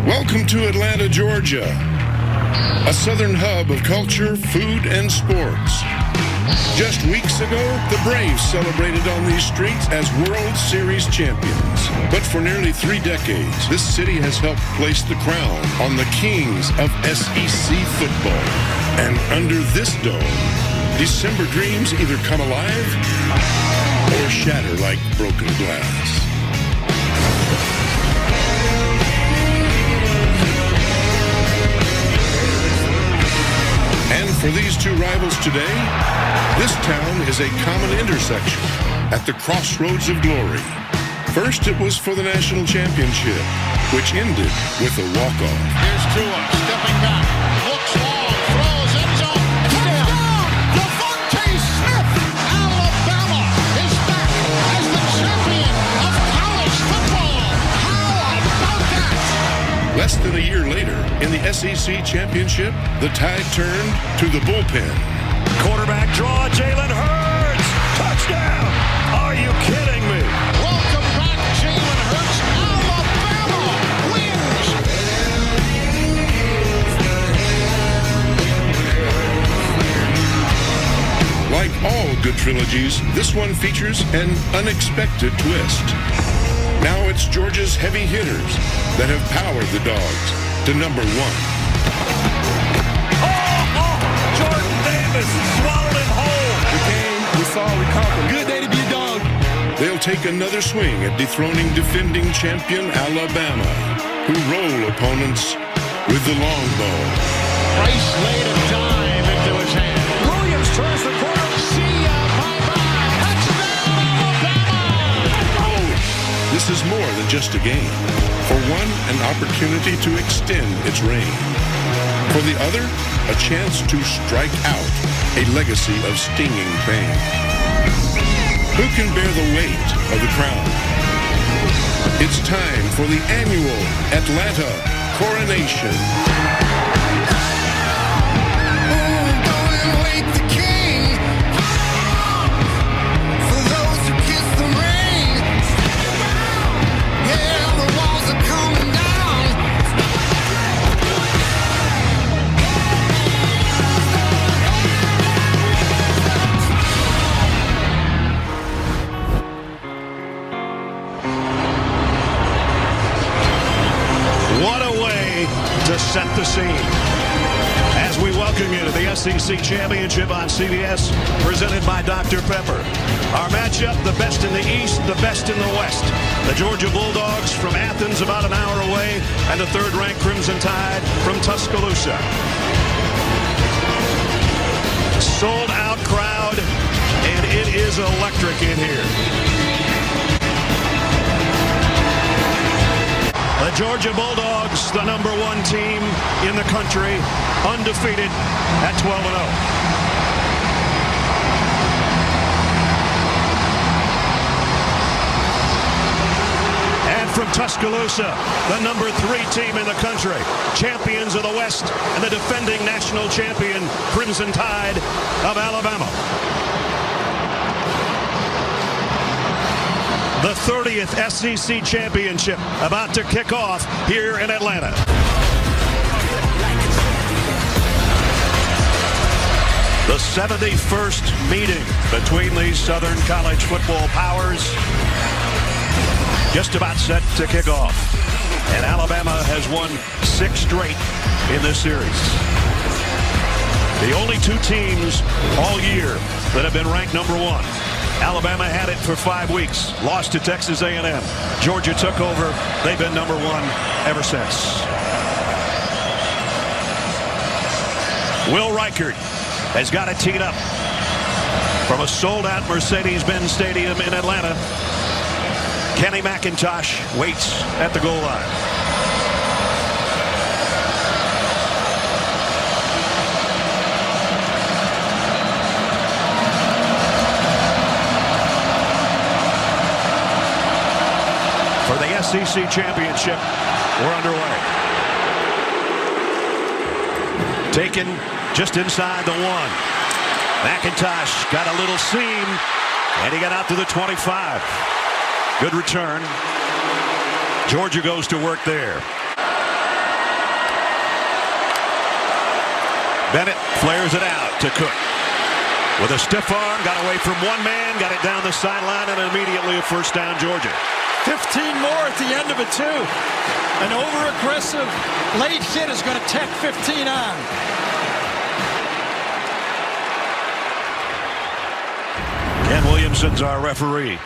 Welcome to Atlanta, Georgia, a southern hub of culture, food, and sports. Just weeks ago, the Braves celebrated on these streets as World Series champions. But for nearly 3 decades, this city has helped place the crown on the kings of SEC football. And under this dome, December dreams either come alive or shatter like broken glass. And for these two rivals today, this town is a common intersection at the crossroads of glory. First, it was for the national championship, which ended with a walk-off. Here's Tua stepping back, looks long, throws end zone, touchdown! Devontae Smith! Alabama is back as the champion of college football. How about that? Less than a year later, in the SEC championship, the tide turned to the bullpen. Quarterback draw, Jalen Hurts! Touchdown! Are you kidding me? Welcome back, Jalen Hurts. Alabama wins. Like all good trilogies, this one features an unexpected twist. Now it's Georgia's heavy hitters that have powered the Dogs to number 1. Jordan Davis swallowed him whole. The game we saw, we conquered. Good day to be a dog. They'll take another swing at dethroning defending champion Alabama, who roll opponents with the long ball. Price laid a dime into his hand. Williams turns the corner. See ya, bye-bye. Touchdown, Alabama! This is more than just a game. For one, an opportunity to extend its reign. For the other, a chance to strike out a legacy of stinging pain. Who can bear the weight of the crown? It's time for the annual Atlanta Coronation. What a way to set the scene. As we welcome you to the SEC Championship on CBS, presented by Dr. Pepper. Our matchup, the best in the East, the best in the West. The Georgia Bulldogs from Athens, about an hour away, and the third-ranked Crimson Tide from Tuscaloosa. Sold-out crowd, and it is electric in here. The Georgia Bulldogs, the number 1 team in the country, undefeated at 12-0. And from Tuscaloosa, the number 3 team in the country, champions of the West and the defending national champion, Crimson Tide of Alabama. The 30th SEC Championship about to kick off here in Atlanta. The 71st meeting between these Southern college football powers just about set to kick off. And Alabama has won 6 straight in this series. The only 2 teams all year that have been ranked number 1. Alabama had it for 5 weeks, lost to Texas A&M. Georgia took over. They've been number 1 ever since. Will Reichert has got it teed up from a sold-out Mercedes-Benz Stadium in Atlanta. Kenny McIntosh waits at the goal line. For the SEC Championship, we're underway. Taken just inside the 1. McIntosh got a little seam, and he got out to the 25. Good return. Georgia goes to work there. Bennett flares it out to Cook. With a stiff arm, got away from one man, got it down the sideline, and immediately a first down, Georgia. 15 more at the end of it, too. An over-aggressive late hit is going to tack 15 on. Ken Williamson's our referee.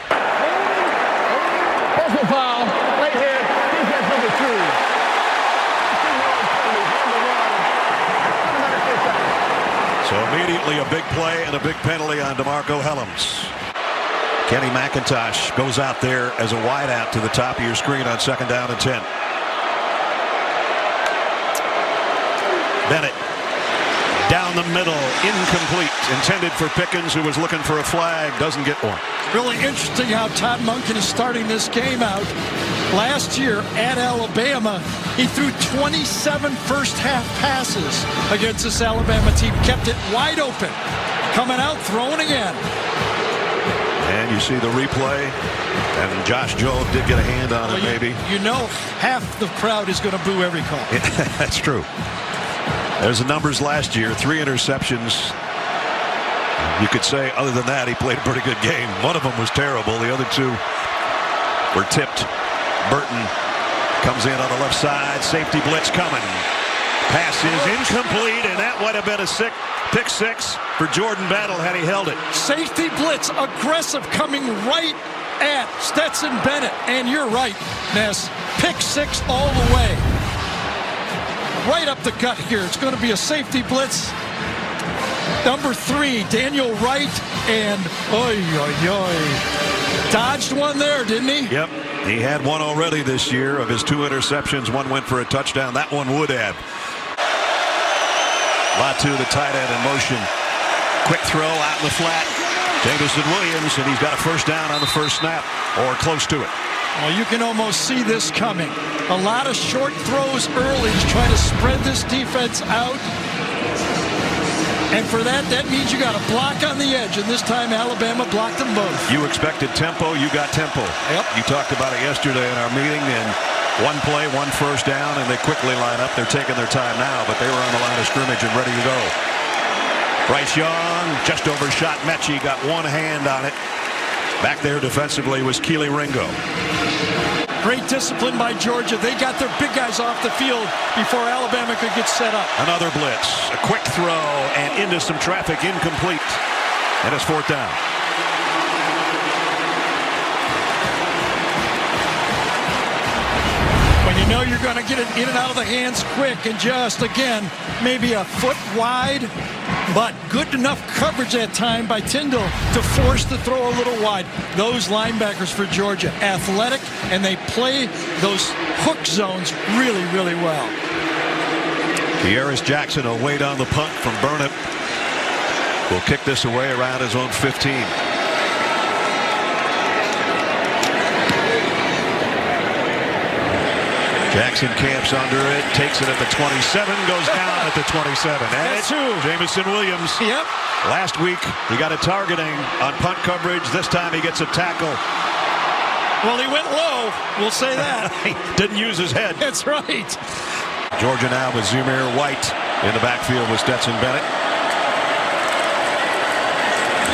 Personal foul. Right here. Defense number 2. So immediately a big play and a big penalty on DeMarco Hellams. Kenny McIntosh goes out there as a wideout to the top of your screen on 2nd down and 10. Bennett down the middle, incomplete, intended for Pickens, who was looking for a flag, doesn't get one. Really interesting how Todd Monken is starting this game out. Last year at Alabama, he threw 27 first-half passes against this Alabama team, kept it wide open. Coming out, throwing again. And you see the replay, and Josh Jobe did get a hand on it, maybe. You know half the crowd is going to boo every call. That's true. There's the numbers last year, 3 interceptions. You could say, other than that, he played a pretty good game. One of them was terrible. The other 2 were tipped. Burton comes in on the left side. Safety blitz coming. Pass is incomplete, and that would have been a pick 6 for Jordan Battle had he held it. Safety blitz, aggressive, coming right at Stetson Bennett. And you're right, Ness. Pick 6 all the way. Right up the gut here. It's going to be a safety blitz. Number 3, Daniel Wright, and dodged one there, didn't he? Yep. He had one already this year. Of his 2 interceptions, one went for a touchdown. That one would have. Latu, the tight end, in motion. Quick throw out in the flat. Jamison Williams, and he's got a first down on the first snap, or close to it. Well, you can almost see this coming. A lot of short throws early to try to spread this defense out. And for that means you got a block on the edge. And this time, Alabama blocked them both. You expected tempo. You got tempo. Yep. You talked about it yesterday in our meeting. And one play, one first down, and they quickly line up. They're taking their time now, but they were on the line of scrimmage and ready to go. Bryce Young just overshot Mechie. Got one hand on it. Back there defensively was Keely Ringo. Great discipline by Georgia. They got their big guys off the field before Alabama could get set up. Another blitz, a quick throw, and into some traffic, incomplete. And it's 4th down. When you know you're going to get it in and out of the hands quick, and just, again, maybe a foot wide, but good enough coverage that time by Tyndall to force the throw a little wide. Those linebackers for Georgia, athletic, and they play those hook zones really, really well. Kearis Jackson will wait on the punt from Burnett. Will kick this away around his own 15. Jackson camps under it, takes it at the 27, goes down at the 27. And it's Jamison Williams. Yep. Last week, he got a targeting on punt coverage. This time he gets a tackle. Well, he went low. We'll say that. He didn't use his head. That's right. Georgia now with Zamir White in the backfield with Stetson Bennett.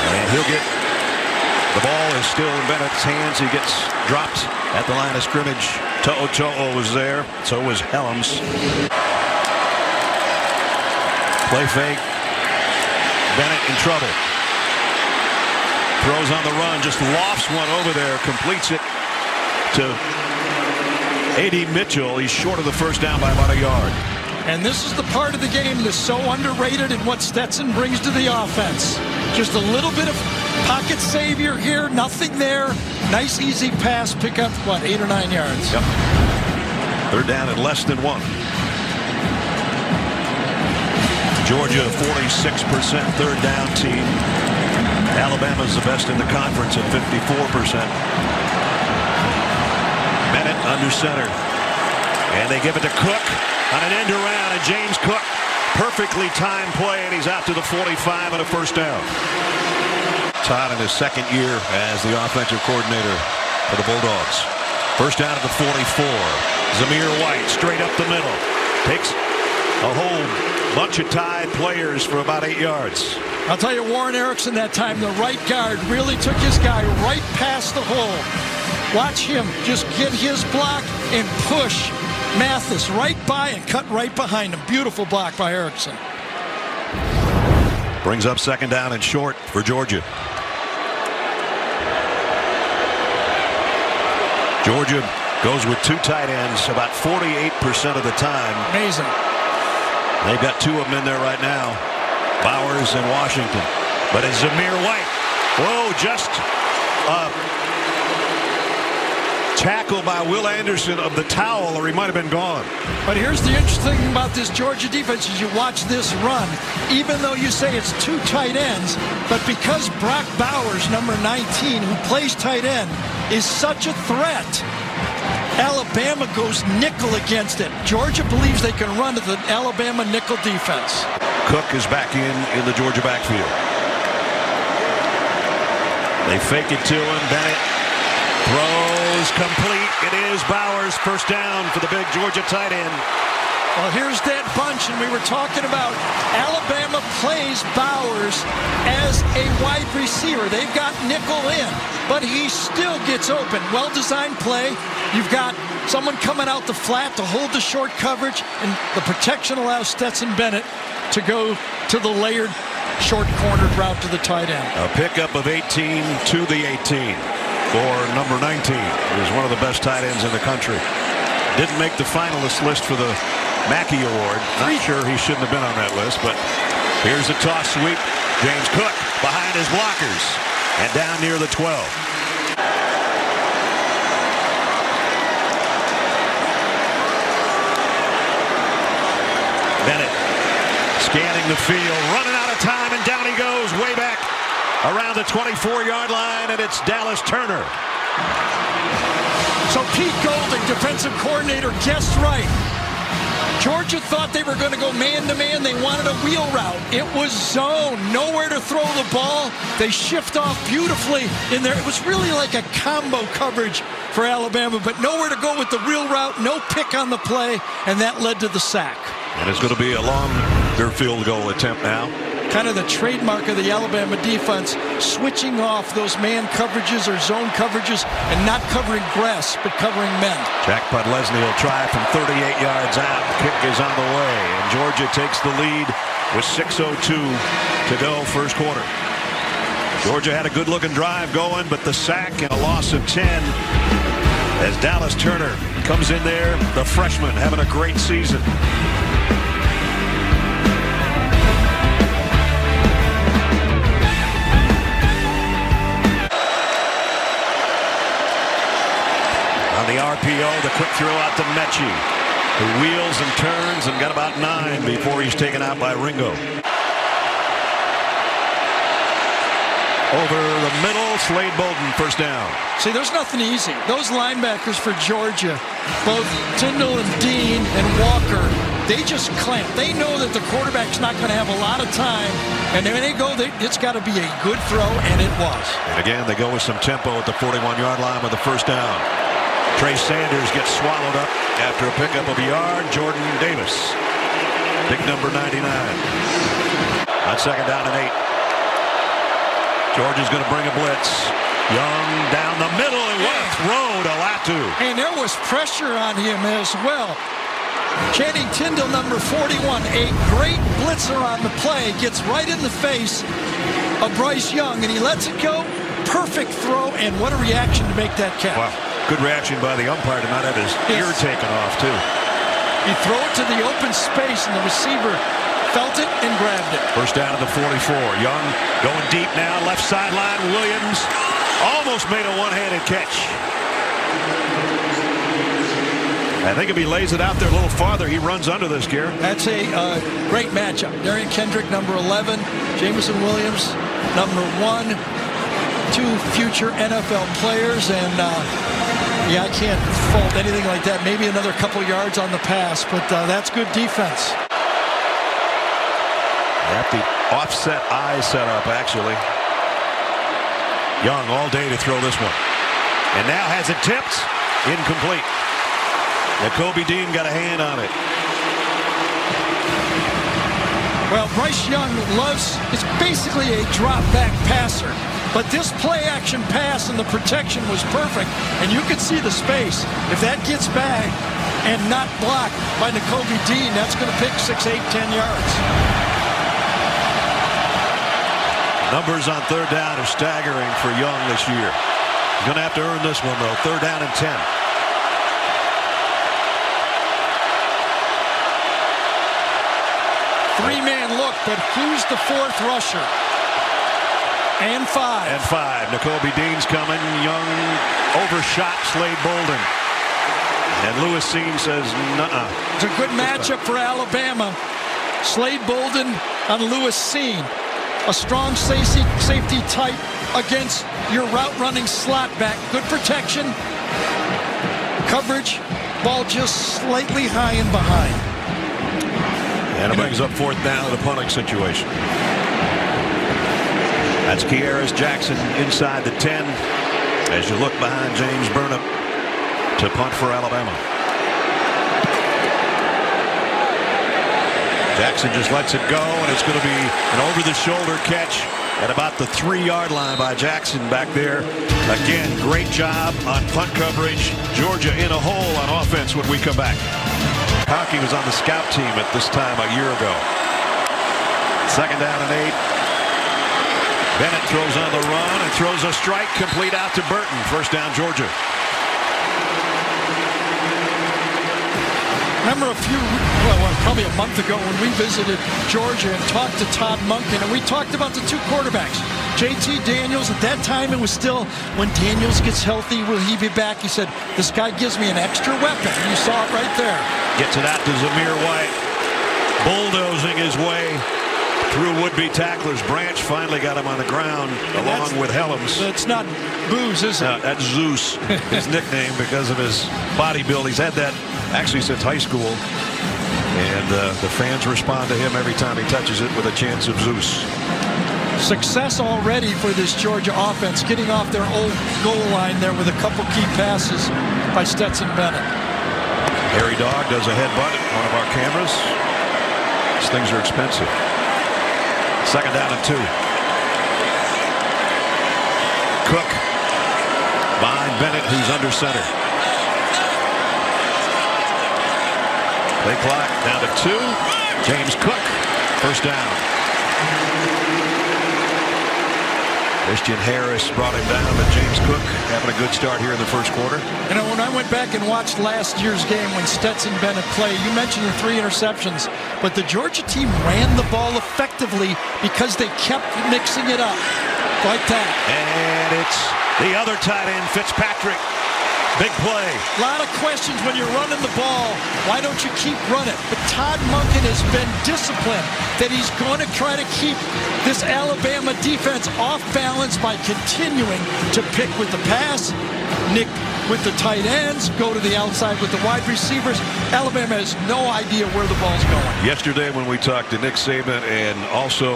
And he'll get... The ball is still in Bennett's hands. He gets dropped at the line of scrimmage. To'o was there. So was Hellams. Play fake. Bennett in trouble. Throws on the run. Just lofts one over there. Completes it to A.D. Mitchell. He's short of the first down by about a yard. And this is the part of the game that's so underrated in what Stetson brings to the offense. Just a little bit of pocket savior here, nothing there. Nice, easy pass, pick up, what, 8 or 9 yards? Yep. 3rd down and less than 1. Georgia, 46% 3rd down team. Alabama's the best in the conference at 54%. Bennett under center. And they give it to Cook on an end around, and James Cook, perfectly timed play, and he's out to the 45 and a first down. Todd in his 2nd year as the offensive coordinator for the Bulldogs. First down at the 44. Zamir White straight up the middle. Takes a hold bunch of tied players for about 8 yards. I'll tell you, Warren Erickson that time, the right guard, really took his guy right past the hole. Watch him just get his block and push Mathis right by and cut right behind him. Beautiful block by Erickson. Brings up second down and short for Georgia. Georgia goes with 2 tight ends about 48% of the time. Amazing. They've got 2 of them in there right now, Bowers and Washington. But it's Zamir White. Whoa, just tackle by Will Anderson of the towel, or he might have been gone. But here's the interesting thing about this Georgia defense is you watch this run, even though you say it's 2 tight ends, but because Brock Bowers, number 19, who plays tight end, is such a threat, Alabama goes nickel against it. Georgia believes they can run to the Alabama nickel defense. Cook is back in the Georgia backfield. They fake it to him. Bennett throws complete. It is Bowers. First down for the big Georgia tight end. Well, here's that bunch, and we were talking about Alabama plays Bowers as a wide receiver. They've got nickel in, but he still gets open. Well-designed play. You've got someone coming out the flat to hold the short coverage, and the protection allows Stetson Bennett to go to the layered short cornered route to the tight end. A pickup of 18 to the 18 for number 19. He was one of the best tight ends in the country. Didn't make the finalist list for the Mackey Award. Not sure he shouldn't have been on that list, but here's the toss sweep. James Cook behind his blockers and down near the 12. Bennett scanning the field, running out of time, and down he goes way back around the 24-yard line, and it's Dallas Turner. So Pete Golding, defensive coordinator, guessed right. Georgia thought they were going to go man-to-man. They wanted a wheel route. It was zone. Nowhere to throw the ball. They shift off beautifully in there. It was really like a combo coverage for Alabama, but nowhere to go with the wheel route. No pick on the play, and that led to the sack. And it's going to be a longer field goal attempt now. Kind of the trademark of the Alabama defense, switching off those man coverages or zone coverages and not covering grass, but covering men. Jack Podlesny will try from 38 yards out. Kick is on the way, and Georgia takes the lead with 6:02 to go first quarter. Georgia had a good-looking drive going, but the sack and a loss of 10 as Dallas Turner comes in there, the freshman, having a great season. The RPO, the quick throw out to Mechie, who wheels and turns and got about 9 before he's taken out by Ringo. Over the middle, Slade Bolden, first down. See, there's nothing easy. Those linebackers for Georgia, both Tyndall and Dean and Walker, they just clamp. They know that the quarterback's not going to have a lot of time, and when they go, it's got to be a good throw, and it was. And again, they go with some tempo at the 41-yard line with the first down. Trey Sanders gets swallowed up after a pickup of a yard. Jordan Davis, big number 99. On second down and 8. Georgia's going to bring a blitz. Young down the middle, and what a throw to Latu. And there was pressure on him as well. Channing Tindall, number 41, a great blitzer on the play, gets right in the face of Bryce Young, and he lets it go. Perfect throw, and what a reaction to make that catch. Wow. Good reaction by the umpire to not have his ear taken off, too. He threw it to the open space, and the receiver felt it and grabbed it. First down at the 44. Young going deep now, left sideline. Williams almost made a one-handed catch. I think if he lays it out there a little farther, he runs under this, Gary. That's a great matchup. Darian Kendrick, number 11. Jameson Williams, number 1. 2 future NFL players, and yeah, I can't fault anything like that. Maybe another couple yards on the pass, but that's good defense. At the offset eye setup, actually. Young all day to throw this one. And now has it tipped. Incomplete. Nakobe Dean got a hand on it. Well, Bryce Young is basically a drop-back passer. But this play-action pass and the protection was perfect. And you could see the space. If that gets back and not blocked by Nakobe Dean, that's going to pick 6, 8, 10 yards. Numbers on third down are staggering for Young this year. He's going to have to earn this one, though. Third down and 10. Three-man look, but who's the fourth rusher? And 5. And 5. Nakobe Dean's coming. Young overshot Slade Bolden. And Lewis Cine says, nuh-uh. It's a good matchup for Alabama. Slade Bolden on Lewis Cine. A strong safety type against your route-running slot back. Good protection. Coverage. Ball just slightly high and behind. And it brings up fourth down in a punting situation. That's Kearis Jackson inside the 10 as you look behind James Burnip to punt for Alabama. Jackson just lets it go, and it's going to be an over-the-shoulder catch at about the 3-yard line by Jackson back there. Again, great job on punt coverage. Georgia in a hole on offense when we come back. Hockey was on the scout team at this time a year ago. Second down and 8. Bennett throws on the run and throws a strike complete out to Burton. First down, Georgia. Remember probably a month ago when we visited Georgia and talked to Todd Monken, and we talked about the 2 quarterbacks. JT Daniels, at that time it was still, when Daniels gets healthy, will he be back? He said, this guy gives me an extra weapon. You saw it right there. Gets it out to Zamir White. Bulldozing his way through would-be tacklers. Branch finally got him on the ground along with Helms. That's not Booze, is it? No, that's Zeus, his nickname because of his body build. He's had that actually since high school. And the fans respond to him every time he touches it with a chance of Zeus. Success already for this Georgia offense, getting off their old goal line there with a couple key passes by Stetson Bennett. Harry Dog does a headbutt at one of our cameras. These things are expensive. Second down and 2. Cook behind Bennett, who's under center. Play clock down to 2. James Cook, first down. Christian Harris brought him down, but James Cook having a good start here in the first quarter. You know, when I went back and watched last year's game when Stetson Bennett played, you mentioned the 3 interceptions, but the Georgia team ran the ball effectively because they kept mixing it up like that. And it's the other tight end, Fitzpatrick. Big play. A lot of questions when you're running the ball. Why don't you keep running? But Todd Monken has been disciplined that he's going to try to keep this Alabama defense off balance by continuing to pick with the pass, nick with the tight ends, go to the outside with the wide receivers. Alabama has no idea where the ball's going. Yesterday when we talked to Nick Saban and also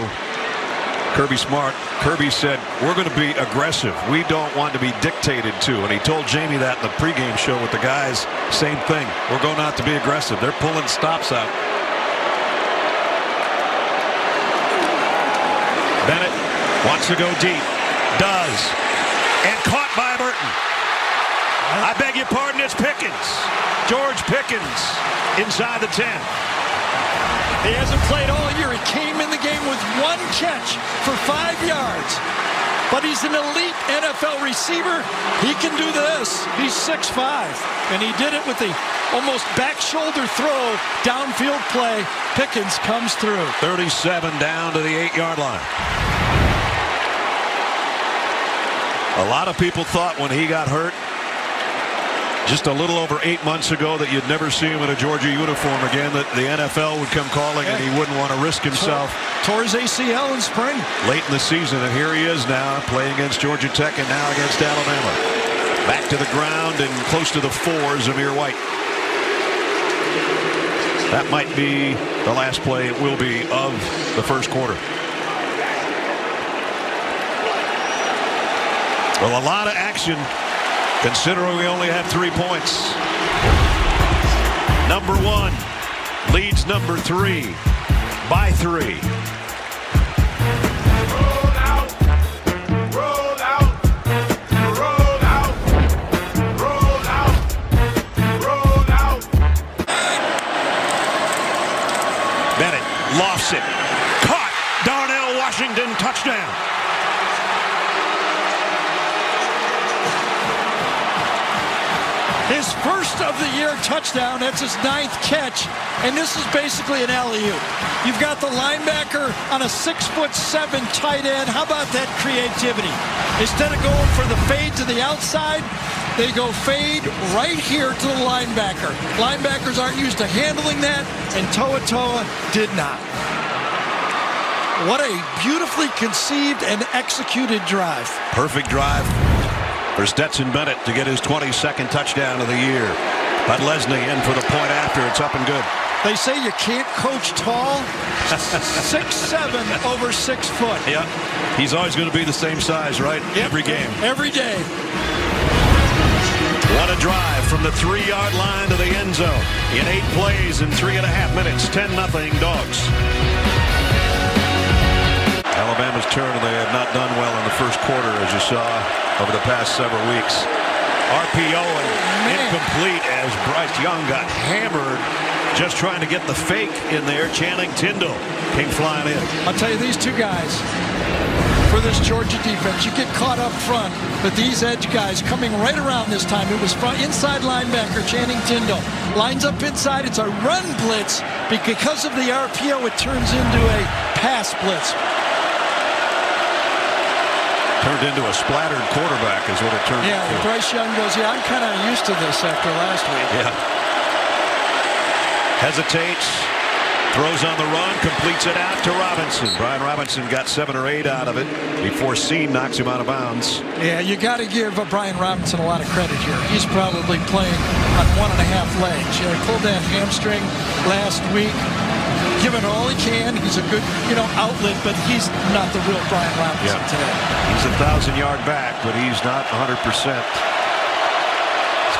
Kirby Smart, Kirby said, we're going to be aggressive. We don't want to be dictated to. And he told Jamie that in the pregame show with the guys. Same thing. We're going out to be aggressive. They're pulling stops out. Bennett wants to go deep. Does. And caught by Burton. I beg your pardon, it's Pickens. George Pickens inside the 10. He hasn't played all year. He came in the game with 1 catch for 5 yards. But he's an elite NFL receiver. He can do this. He's 6'5". And he did it with the almost back shoulder throw, downfield play. Pickens comes through. 37 down to the 8-yard line. A lot of people thought when he got hurt just a little over 8 months ago that you'd never see him in a Georgia uniform again, that the NFL would come calling and he wouldn't want to risk himself. Tore his ACL in spring. Late in the season, and here he is now playing against Georgia Tech and now against Alabama. Back to the ground and close to the 4, Zamir White. That might be the last play, it will be, of the first quarter. Well, a lot of action considering we only have 3 points. Number 1 leads number 3. by 3. Roll out, roll out, roll out, roll out, roll out. Bennett lofts it. Caught. Darnell Washington, touchdown. His first of the year touchdown. That's his 9th catch. And this is basically an alley-oop. You've got the linebacker on a 6'7" tight end. How about that creativity? Instead of going for the fade to the outside, they go fade right here to the linebacker. Linebackers aren't used to handling that, and To'oTo'o did not. What a beautifully conceived and executed drive. Perfect drive for Stetson Bennett to get his 22nd touchdown of the year. But Leslie in for the point after. It's up and good. They say you can't coach tall. 6'7" over 6 foot. Yeah, he's always going to be the same size, right? Yep. Every game. Every day. What a drive from the 3-yard line to the end zone. In 8 plays in 3.5 minutes. 10-0 Dogs. Alabama's turn, and they have not done well in the first quarter, as you saw over the past several weeks. RPO and incomplete as Bryce Young got hammered just trying to get the fake in there. Channing Tindall came flying in. I'll tell you, these two guys, for this Georgia defense, you get caught up front, but these edge guys coming right around this time. It was front inside linebacker Channing Tindall. Lines up inside. It's a run blitz. Because of the RPO, it turns into a pass blitz. Turned into a splattered quarterback is what it turned into. Yeah, Bryce Young goes, yeah, I'm kind of used to this after last week. Yeah. Hesitates, throws on the run, completes it out to Robinson. Brian Robinson got 7 or 8 out of it before Scene knocks him out of bounds. Yeah, you got to give Brian Robinson a lot of credit here. He's probably playing on 1.5 legs. You know, he pulled that hamstring last week. Giving all he can. He's a good, outlet, but he's not the real Brian Robinson today. He's a 1,000-yard back, but he's not 100%. He's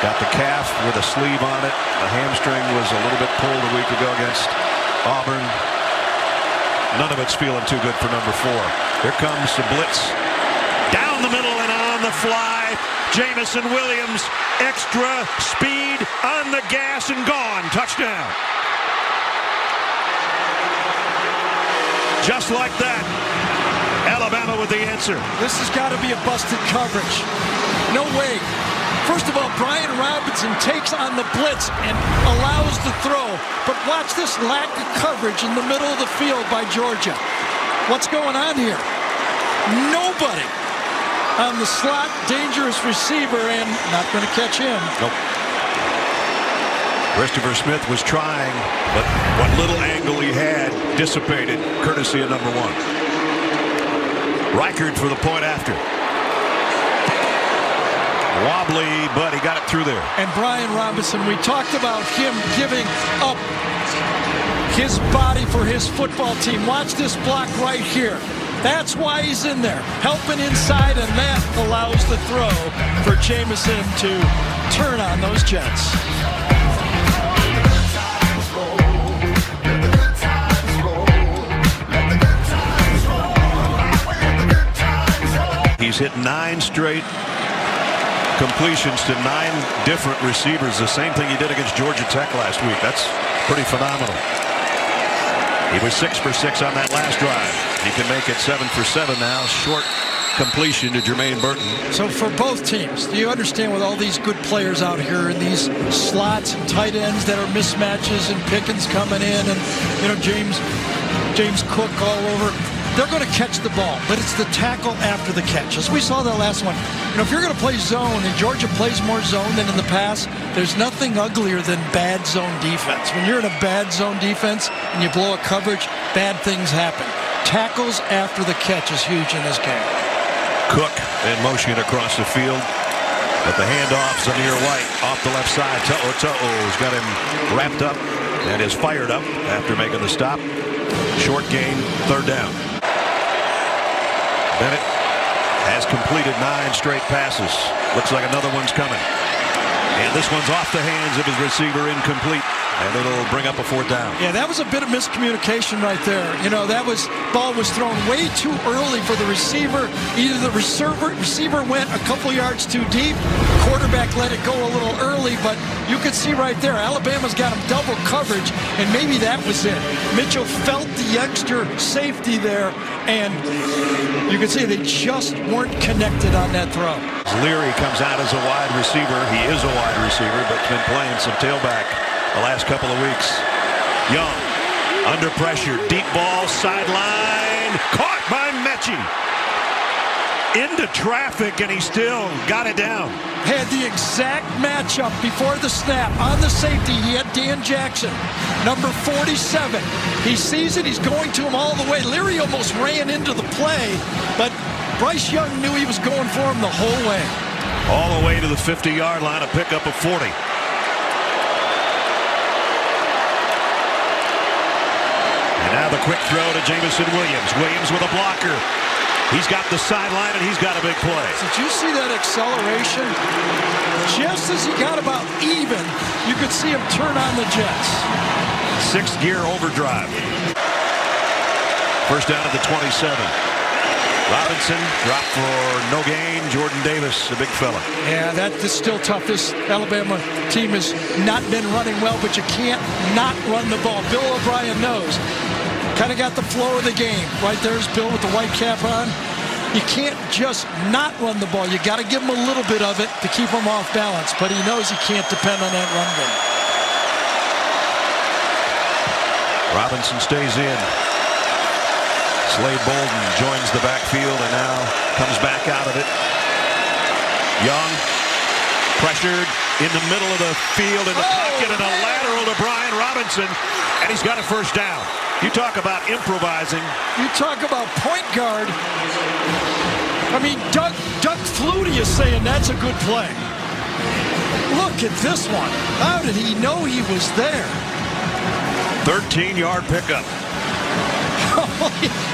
got the calf with a sleeve on it. The hamstring was a little bit pulled a week ago against Auburn. None of it's feeling too good for number 4. Here comes the blitz. Down the middle and on the fly. Jamison Williams, extra speed on the gas and gone. Touchdown. Just like that, Alabama with the answer. This has got to be a busted coverage. No way. First of all, Brian Robinson takes on the blitz and allows the throw. But watch this lack of coverage in the middle of the field by Georgia. What's going on here? Nobody on the slot, dangerous receiver, and not going to catch him. Nope. Christopher Smith was trying, but what little angle he had dissipated, courtesy of number 1. Reichard for the point after. Wobbly, but he got it through there. And Brian Robinson, we talked about him giving up his body for his football team. Watch this block right here. That's why he's in there, helping inside, and that allows the throw for Jamison to turn on those Jets. He's hit 9 straight completions to 9 different receivers. The same thing he did against Georgia Tech last week. That's pretty phenomenal. He was 6 for 6 on that last drive. He can make it 7 for 7 now. Short completion to Jermaine Burton. So for both teams, do you understand with all these good players out here in these slots and tight ends that are mismatches and Pickens coming in and James Cook all over, they're going to catch the ball, but it's the tackle after the catch. As we saw that last one, if you're going to play zone, and Georgia plays more zone than in the past, there's nothing uglier than bad zone defense. When you're in a bad zone defense and you blow a coverage, bad things happen. Tackles after the catch is huge in this game. Cook in motion across the field. But the handoff, Zamir White off the left side. To'oTo'o's got him wrapped up and is fired up after making the stop. Short gain, 3rd down. Bennett has completed 9 straight passes. Looks like another one's coming. And this one's off the hands of his receiver, incomplete. And it'll bring up a 4th down. Yeah, that was a bit of miscommunication right there. You know, ball was thrown way too early for the receiver. Either the receiver went a couple yards too deep, quarterback let it go a little early, but you could see right there, Alabama's got him double coverage, and maybe that was it. Mitchell felt the extra safety there, and you can see they just weren't connected on that throw. Leary comes out as a wide receiver. He is a wide receiver, but's been playing some tailback the last couple of weeks. Young, under pressure, deep ball, sideline, caught by Mechie. Into traffic, and he still got it down. Had the exact matchup before the snap. On the safety, he had Dan Jackson, number 47. He sees it, he's going to him all the way. Leary almost ran into the play, but Bryce Young knew he was going for him the whole way. All the way to the 50-yard line, a pickup of 40. And now the quick throw to Jameson Williams. Williams with a blocker. He's got the sideline, and he's got a big play. Did you see that acceleration? Just as he got about even, you could see him turn on the jets. 6th-gear overdrive. First down at the 27. Robinson dropped for no gain. Jordan Davis, a big fella. Yeah, that is still tough. This Alabama team has not been running well, but you can't not run the ball. Bill O'Brien knows. Kind of got the flow of the game. Right there's Bill with the white cap on. You can't just not run the ball. You got to give him a little bit of it to keep him off balance, but he knows he can't depend on that run game. Robinson stays in. Slade Bolden joins the backfield and now comes back out of it. Young pressured in the middle of the field in the pocket, and a lateral to Brian Robinson, and he's got a first down. You talk about improvising. You talk about point guard. I mean, Doug Flutie is saying that's a good play. Look at this one. How did he know he was there? 13-yard pickup.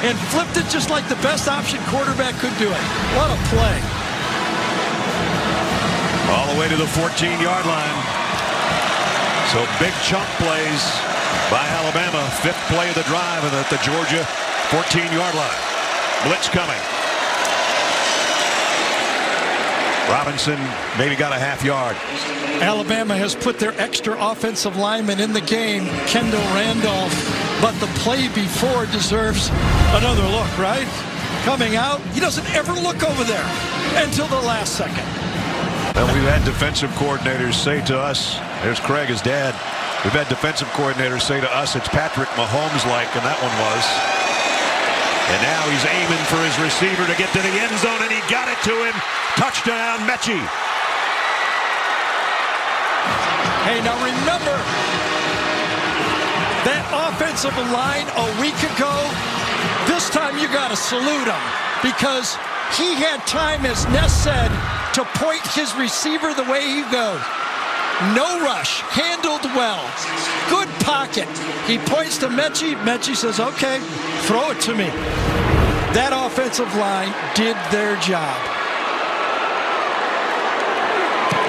And flipped it just like the best option quarterback could do it. What a play. All the way to the 14-yard line. So big chunk plays by Alabama. 5th play of the drive and at the Georgia 14-yard line. Blitz coming. Robinson maybe got a half yard. Alabama has put their extra offensive lineman in the game, Kendall Randolph, but the play before deserves another look, right? Coming out, he doesn't ever look over there until the last second. Well, we've had defensive coordinators say to us, there's Craig, his dad, we've had defensive coordinators say to us it's Patrick Mahomes-like, and that one was. And now he's aiming for his receiver to get to the end zone, and he got it to him. Touchdown, Mechie. Hey, now remember, that offensive line a week ago, this time you got to salute him because he had time, as Ness said, to point his receiver the way he goes. No rush, handled well, good pocket. He points to Mechie. Mechie says, okay, throw it to me. That offensive line did their job.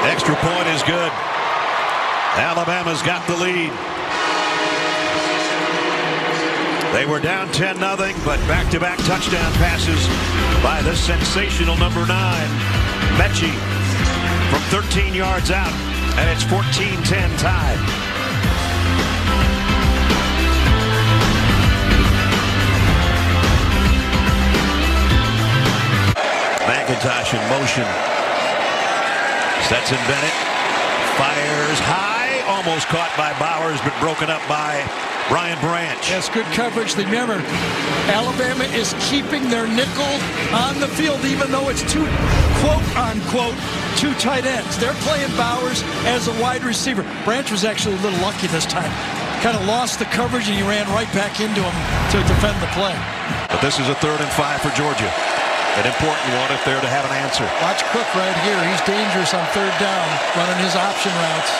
Extra point is good. Alabama's got the lead. They were down 10-0, but back-to-back touchdown passes by the sensational number 9, Mechie, from 13 yards out, and it's 14-10 tied. McIntosh in motion. Stetson Bennett fires high, almost caught by Bowers, but broken up by Brian Branch. Yes, good coverage. Remember, Alabama is keeping their nickel on the field, even though it's two, quote-unquote, two tight ends. They're playing Bowers as a wide receiver. Branch was actually a little lucky this time. Kind of lost the coverage, and he ran right back into him to defend the play. But this is a 3rd and 5 for Georgia. An important one if they're to have an answer. Watch Cook right here. He's dangerous on 3rd down, running his option routes.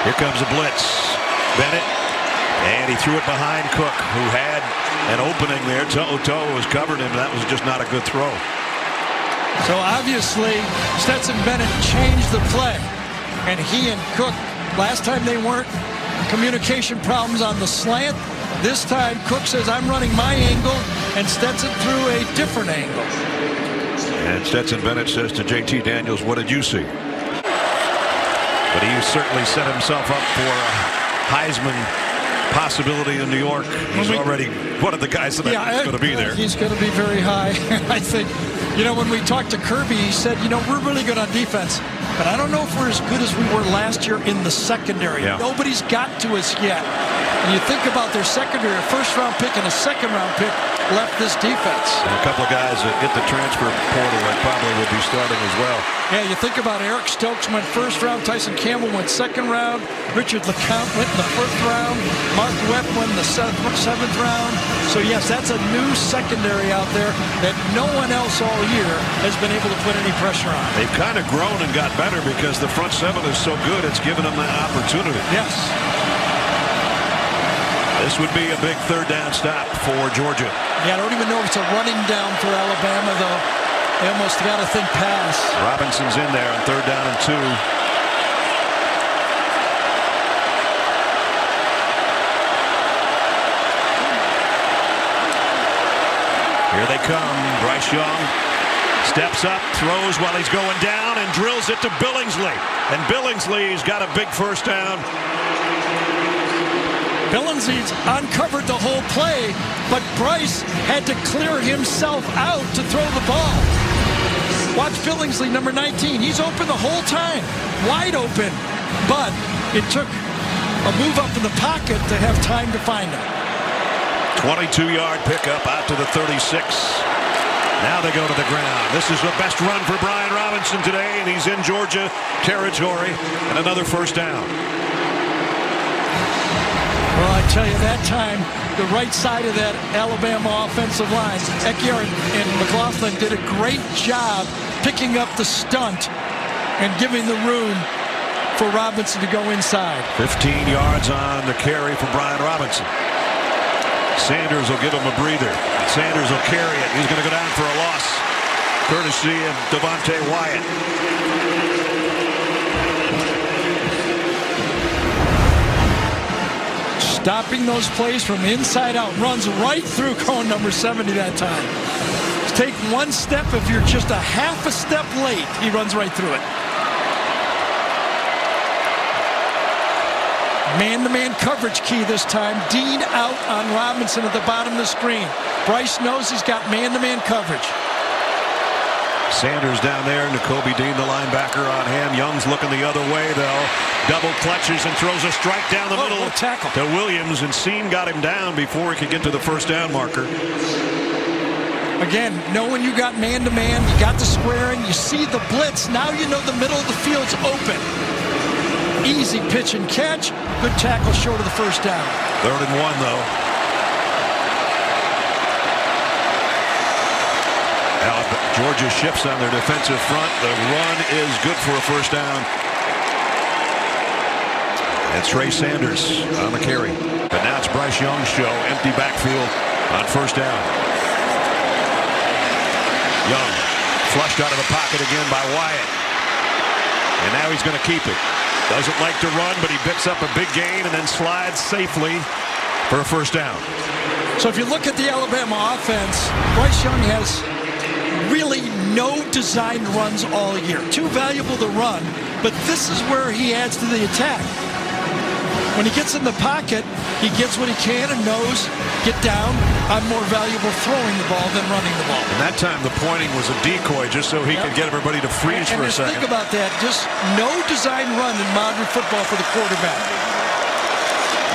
Here comes a blitz. Bennett, and he threw it behind Cook, who had an opening there. Toe was covering him. That was just not a good throw. So obviously, Stetson Bennett changed the play. And he and Cook, last time they weren't, communication problems on the slant. This time, Cook says, I'm running my angle, and Stetson threw a different angle. And Stetson Bennett says to JT Daniels, what did you see? But he certainly set himself up for a Heisman possibility in New York. He's already one of the guys that is going to be there. He's going to be very high. I think, when we talked to Kirby, he said, we're really good on defense. But I don't know if we're as good as we were last year in the secondary. Yeah. Nobody's got to us yet. And you think about their secondary, a first-round pick and a second-round pick left this defense. And a couple of guys that hit the transfer portal that probably would be starting as well. Yeah, you think about Eric Stokes went first round, Tyson Campbell went second round, Richard LeCounte went in the fourth round, Mark Webb went in the seventh round. So yes, that's a new secondary out there that no one else all year has been able to put any pressure on. They've kind of grown and got better because the front seven is so good, it's given them that opportunity. Yes. This would be a big third down stop for Georgia. Yeah, I don't even know if it's a running down for Alabama, though. They almost got to think pass. Robinson's in there on third down and 2. Here they come. Bryce Young steps up, throws while he's going down, and drills it to Billingsley. And Billingsley's got a big first down. Billingsley's uncovered the whole play, but Bryce had to clear himself out to throw the ball. Watch Billingsley, number 19. He's open the whole time, wide open, but it took a move up in the pocket to have time to find him. 22-yard pickup out to the 36. Now they go to the ground. This is the best run for Brian Robinson today, and he's in Georgia territory, and another first down. Well, I tell you, that time, the right side of that Alabama offensive line, Ekiar and McLaughlin did a great job picking up the stunt and giving the room for Robinson to go inside. 15 yards on the carry for Brian Robinson. Sanders will give him a breather. Sanders will carry it. He's going to go down for a loss, courtesy of Devontae Wyatt. Stopping those plays from inside out. Runs right through Cohen, number 70 that time. Take one step. If you're just a half a step late, he runs right through it. Man-to-man coverage key this time. Dean out on Robinson at the bottom of the screen. Bryce knows he's got man-to-man coverage. Sanders down there, Nakobe Dean, the linebacker, on him. Young's looking the other way, though. Double clutches and throws a strike down the middle tackle to Williams, and Seam got him down before he could get to the first down marker. Again, knowing you got man-to-man, you got the squaring, you see the blitz, now you know the middle of the field's open. Easy pitch and catch. Good tackle short of the first down. 3rd and 1, though. Now, Georgia shifts on their defensive front. The run is good for a first down. And Trey Sanders on the carry. But now it's Bryce Young's show. Empty backfield on first down. Young flushed out of the pocket again by Wyatt. And now he's going to keep it. Doesn't like to run, but he picks up a big gain and then slides safely for a first down. So if you look at the Alabama offense, Bryce Young has really no designed runs all year. Too valuable to run, but this is where he adds to the attack. When he gets in the pocket, he gets what he can and knows, get down. I'm more valuable throwing the ball than running the ball. And that time the pointing was a decoy just so he could get everybody to freeze for a second. Think about that. Just no design run in modern football for the quarterback.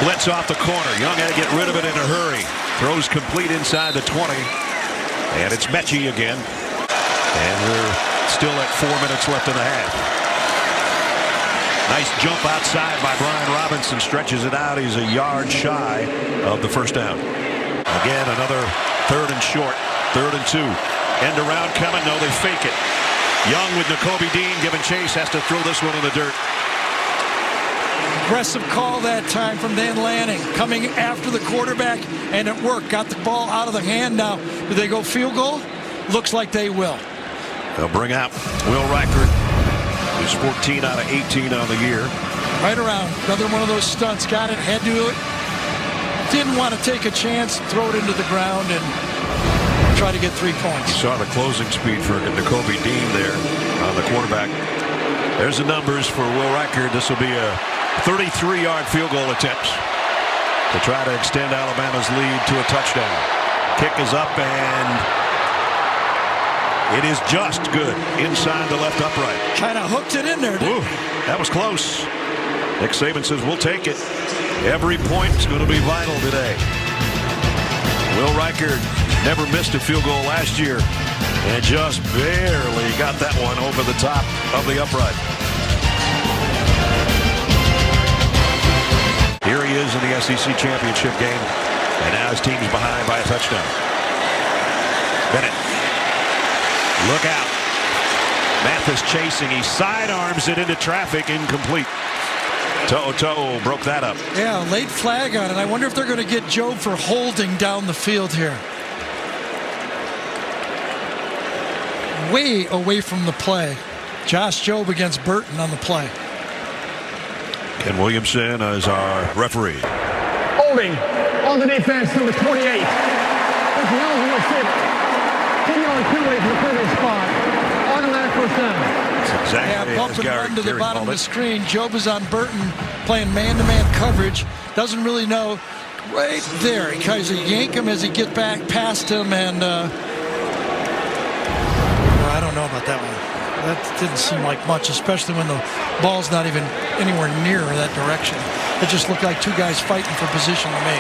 Blitz off the corner. Young had to get rid of it in a hurry. Throws complete inside the 20. And it's Mechie again. And we're still at 4 minutes left in the half. Nice jump outside by Brian Robinson. Stretches it out. He's a yard shy of the first down. Again, another 3rd and short. 3rd and 2. End around coming. No, they fake it. Young with Nakobe Dean giving chase. Has to throw this one in the dirt. Aggressive call that time from Dan Lanning. Coming after the quarterback, and it worked. Got the ball out of the hand now. Do they go field goal? Looks like they will. They'll bring out Will Reichert, who's 14 out of 18 on the year. Right around. Another one of those stunts. Got it, had to do it. Didn't want to take a chance, throw it into the ground, and try to get 3 points. You saw the closing speed for Nakobe Dean there on the quarterback. There's the numbers for Will Reichert. This will be a 33-yard field goal attempt to try to extend Alabama's lead to a touchdown. Kick is up, and it is just good inside the left upright. Kind of hooked it in there. Ooh, that was close. Nick Saban says, we'll take it. Every point's going to be vital today. Will Reichert never missed a field goal last year and just barely got that one over the top of the upright. Here he is in the SEC championship game, and now his team's behind by a touchdown. Bennett, look out. Mathis chasing, he sidearms it into traffic, incomplete. To'o broke that up. Yeah, late flag on it. I wonder if they're going to get Jobe for holding down the field here. Way away from the play. Josh Jobe against Burton on the play. Ken Williamson is our referee. Holding on the defense, number 28. This is Nelson receiver. 10-yard penalty for the previous spot. Automatic first down. That's exactly Yeah, bump as and run to the Gary bottom called of the it. screen. Jobe is on Burton playing man-to-man coverage. Doesn't really know. Right there. He tries to yank him as he gets back past him, and I don't know about that one. That didn't seem like much, especially when the ball's not even anywhere near that direction. It just looked like two guys fighting for position to me.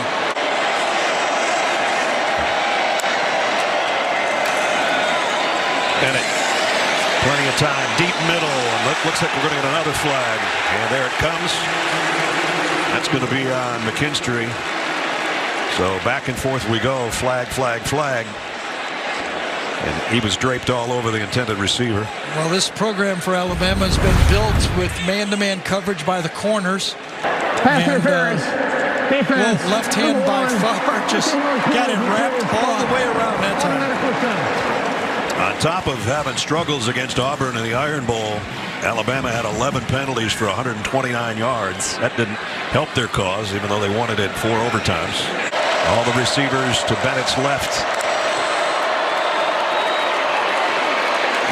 Bennett, plenty of time, deep middle, and looks like we're going to get another flag. And there it comes. That's going to be on McKinstry. So back and forth we go, flag, flag, flag. And he was draped all over the intended receiver. Well, this program for Alabama has been built with man-to-man coverage by the corners. Pass interference. Defense. Well, left hand by far just got it wrapped all the way around that time. On top of having struggles against Auburn in the Iron Bowl, Alabama had 11 penalties for 129 yards. That didn't help their cause, even though they won it in 4 overtimes. All the receivers to Bennett's left.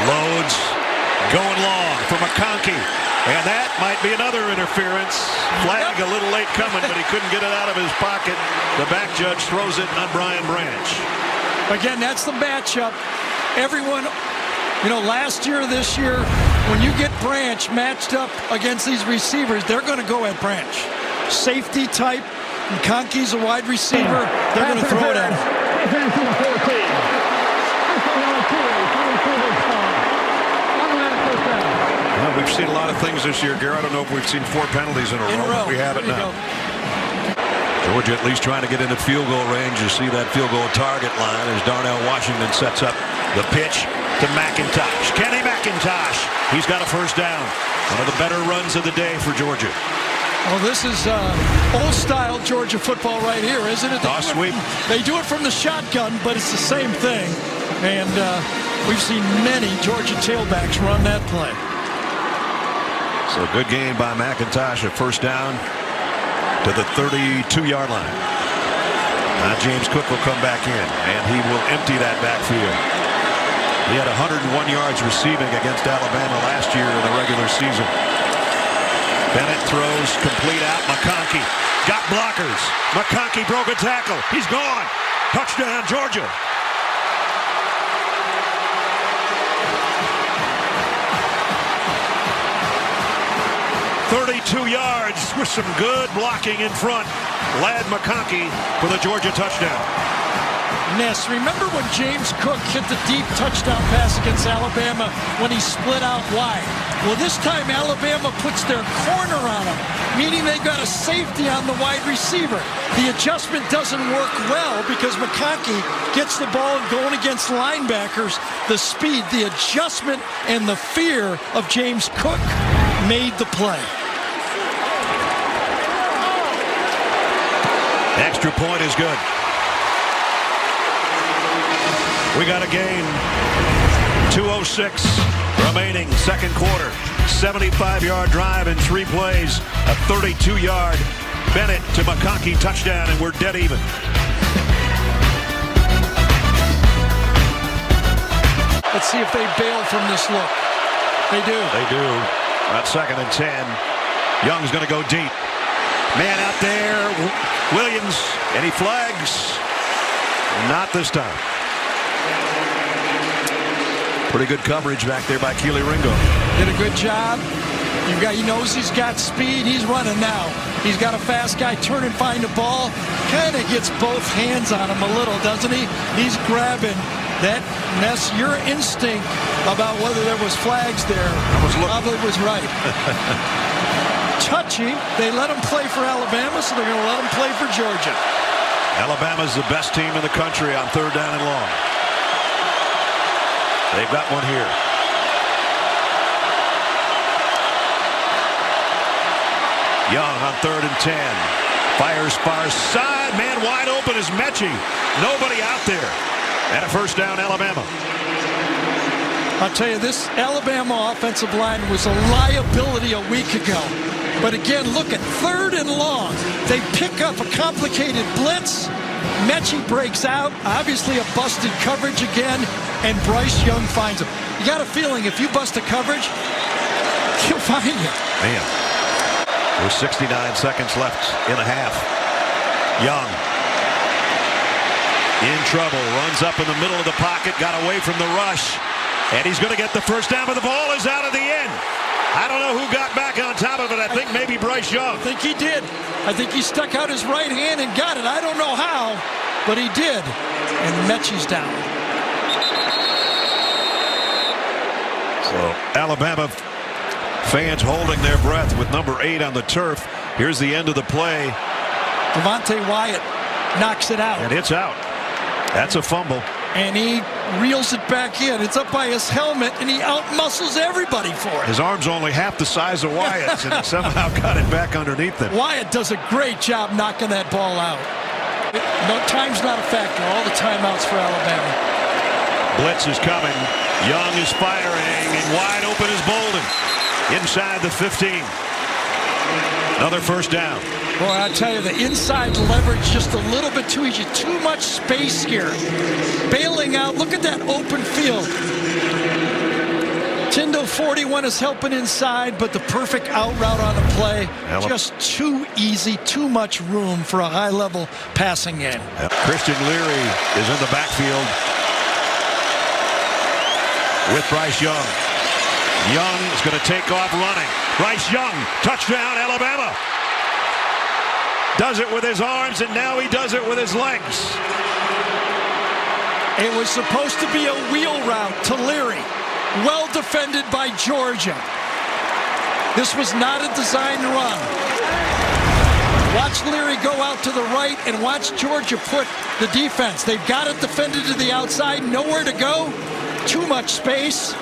Loads going long for McConkey. And that might be another interference. Flag a little late coming, but he couldn't get it out of his pocket. The back judge throws it on Brian Branch. Again, that's the matchup. Everyone, last year, this year, when you get Branch matched up against these receivers, they're going to go at Branch. Safety type, McConkey's a wide receiver. They're going to throw it at him. Defense number 14. Well, we've seen a lot of things this year, Gary. I don't know if we've seen 4 penalties in a row. We haven't now. Georgia at least trying to get into field goal range. You see that field goal target line as Darnell Washington sets up the pitch to McIntosh. Kenny McIntosh. He's got a first down. One of the better runs of the day for Georgia. Well, this is old-style Georgia football right here, isn't it? Toss sweep. They do it from the shotgun, but it's the same thing. And we've seen many Georgia tailbacks run that play. So good game by McIntosh. A first down to the 32-yard line. Now James Cook will come back in, and he will empty that backfield. He had 101 yards receiving against Alabama last year in the regular season. Bennett throws complete out. McConkey got blockers. McConkey broke a tackle. He's gone. Touchdown, Georgia. "32 yards with some good blocking in front. Ladd McConkey for the Georgia touchdown. Ness, remember when James Cook hit the deep touchdown pass against Alabama when he split out wide? Well, this time Alabama puts their corner on him, meaning they got a safety on the wide receiver. The adjustment doesn't work well because McConkey gets the ball and going against linebackers. The speed, the adjustment, and the fear of James Cook made the play. Extra point is good. We got a gain. 2:06 remaining, second quarter. 75-yard drive in 3 plays. A 32-yard Bennett to McConkey touchdown, and we're dead even. Let's see if they bail from this look. They do. They do. At 2nd and 10. Young's going to go deep. Man out there, Williams, and he flags. Not this time. Pretty good coverage back there by Keely Ringo. Did a good job. He knows he's got speed. He's running now. He's got a fast guy turn and find the ball. Kind of gets both hands on him a little, doesn't he? He's grabbing. That's your instinct about whether there was flags there. Probably was right. Touchy. They let him play for Alabama, so they're going to let him play for Georgia. Alabama's the best team in the country on 3rd down and long. They've got one here. Young on 3rd and 10. Fires far side. Man wide open is Mechie. Nobody out there. And a 1st down, Alabama. I'll tell you, this Alabama offensive line was a liability a week ago. But again, look at 3rd and long. They pick up a complicated blitz. Mechie breaks out. Obviously a busted coverage again. And Bryce Young finds him. You got a feeling if you bust a coverage, he'll find you. Man. There's 69 seconds left in the half. Young. In trouble, runs up in the middle of the pocket, got away from the rush, and he's going to get the 1st down, but the ball is out of the end. I don't know who got back on top of it. I think maybe Bryce Young. I think he did. I think he stuck out his right hand and got it. I don't know how, but he did. And Mechie's down. So Alabama fans holding their breath with number 8 on the turf. Here's the end of the play. Devontae Wyatt knocks it out. And it's out. That's a fumble. And he reels it back in. It's up by his helmet, and he out-muscles everybody for it. His arm's only half the size of Wyatt's, and he somehow got it back underneath him. Wyatt does a great job knocking that ball out. No, time's not a factor. All the timeouts for Alabama. Blitz is coming. Young is firing, and wide open is Bolden. Inside the 15. Another 1st down. Boy, I tell you, the inside leverage just a little bit too easy. Too much space here. Bailing out. Look at that open field. Tyndall 41 is helping inside, but the perfect out route on the play. Just too easy, too much room for a high-level passing game. Christian Leary is in the backfield with Bryce Young. Young is going to take off running. Bryce Young, touchdown, Alabama. Does it with his arms, and now he does it with his legs. It was supposed to be a wheel route to Leary. Well defended by Georgia. This was not a designed run. Watch Leary go out to the right and watch Georgia put the defense. They've got it defended to the outside, nowhere to go, too much space.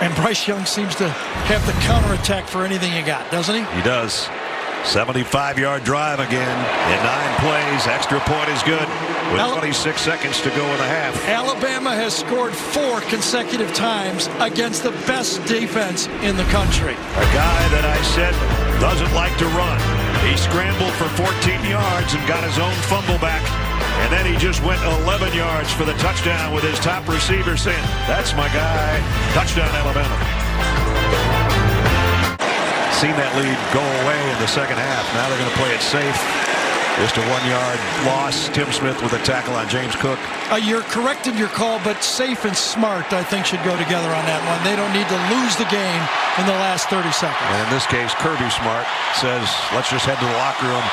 And Bryce Young seems to have the counterattack for anything he got, doesn't he? He does. 75-yard drive again in 9 plays. Extra point is good with 26 seconds to go in the half. Alabama has scored 4 consecutive times against the best defense in the country. A guy that I said doesn't like to run. He scrambled for 14 yards and got his own fumble back. And then he just went 11 yards for the touchdown with his top receiver saying, "That's my guy." Touchdown, Alabama. Seen that lead go away in the second half. Now they're going to play it safe. Just a 1-yard loss. Tim Smith with a tackle on James Cook. You're correct in your call, but safe and smart, I think, should go together on that one. They don't need to lose the game in the last 30 seconds. And in this case, Kirby Smart says, let's just head to the locker room.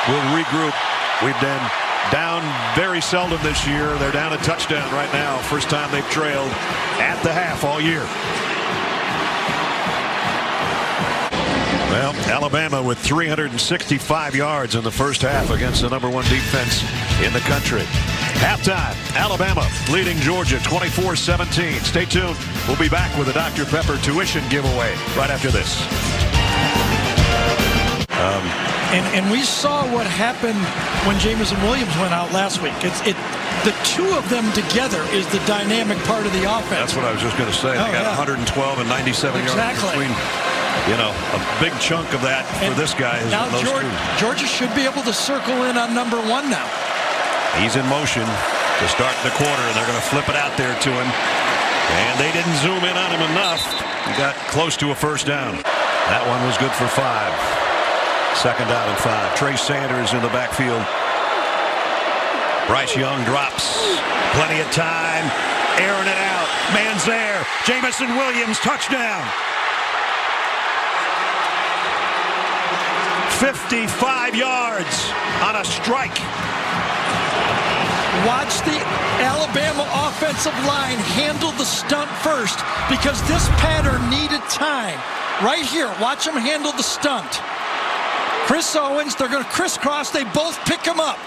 We'll regroup. We've been down very seldom this year. They're down a touchdown right now. First time they've trailed at the half all year. Well, Alabama with 365 yards in the first half against the #1 defense in the country. Halftime, Alabama leading Georgia 24-17. Stay tuned. We'll be back with a Dr. Pepper tuition giveaway right after this. And we saw what happened when Jameson Williams went out last week. the two of them together is the dynamic part of the offense. That's what I was just going to say. They got 112 and 97 yards between. You know, a big chunk of that for this guy is now those two. Georgia should be able to circle in on number 1 now. He's in motion to start the quarter, and they're going to flip it out there to him. And they didn't zoom in on him enough. He got close to a first down. That one was good for 5. Second down and 5. Trey Sanders in the backfield. Bryce Young drops. Plenty of time. Airing it out. Man's there. Jamison Williams, touchdown. 55 yards on a strike. Watch the Alabama offensive line handle the stunt first, because this pattern needed time. Right here, watch them handle the stunt. Chris Owens, they're going to crisscross. They both pick him up.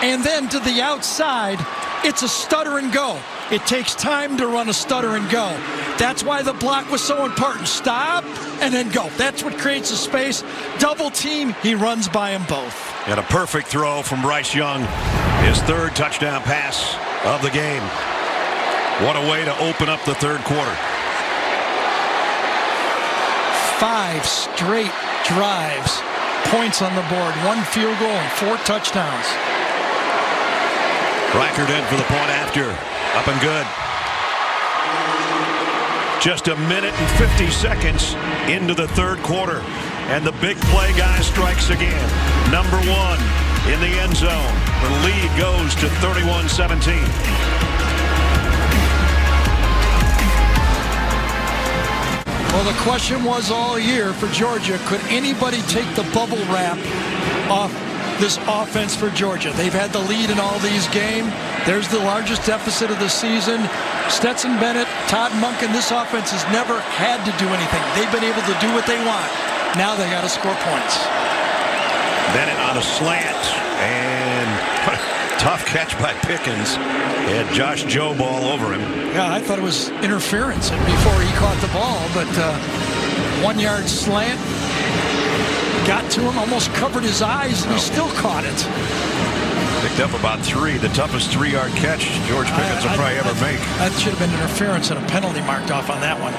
And then to the outside, it's a stutter and go. It takes time to run a stutter and go. That's why the block was so important. Stop and then go. That's what creates the space. Double team, he runs by them both. And a perfect throw from Bryce Young. His 3rd touchdown pass of the game. What a way to open up the 3rd quarter. 5 straight drives. Points on the board. 1 field goal and 4 touchdowns. Reichert in for the point after. Up and good. Just a minute and 50 seconds into the 3rd quarter. And the big play guy strikes again. Number 1 in the end zone. The lead goes to 31-17. Well, the question was all year for Georgia, could anybody take the bubble wrap off this offense for Georgia? They've had the lead in all these games. There's the largest deficit of the season. Stetson Bennett, Todd Monken, this offense has never had to do anything. They've been able to do what they want. Now they got to score points. Bennett on a slant, and tough catch by Pickens. He had Josh Joe ball over him. Yeah, I thought it was interference before he caught the ball, but 1-yard slant. Got to him, almost covered his eyes, and he still caught it. Picked up about 3, the toughest 3-yard catch George Pickens will probably ever make. That should have been interference and a penalty marked off on that one.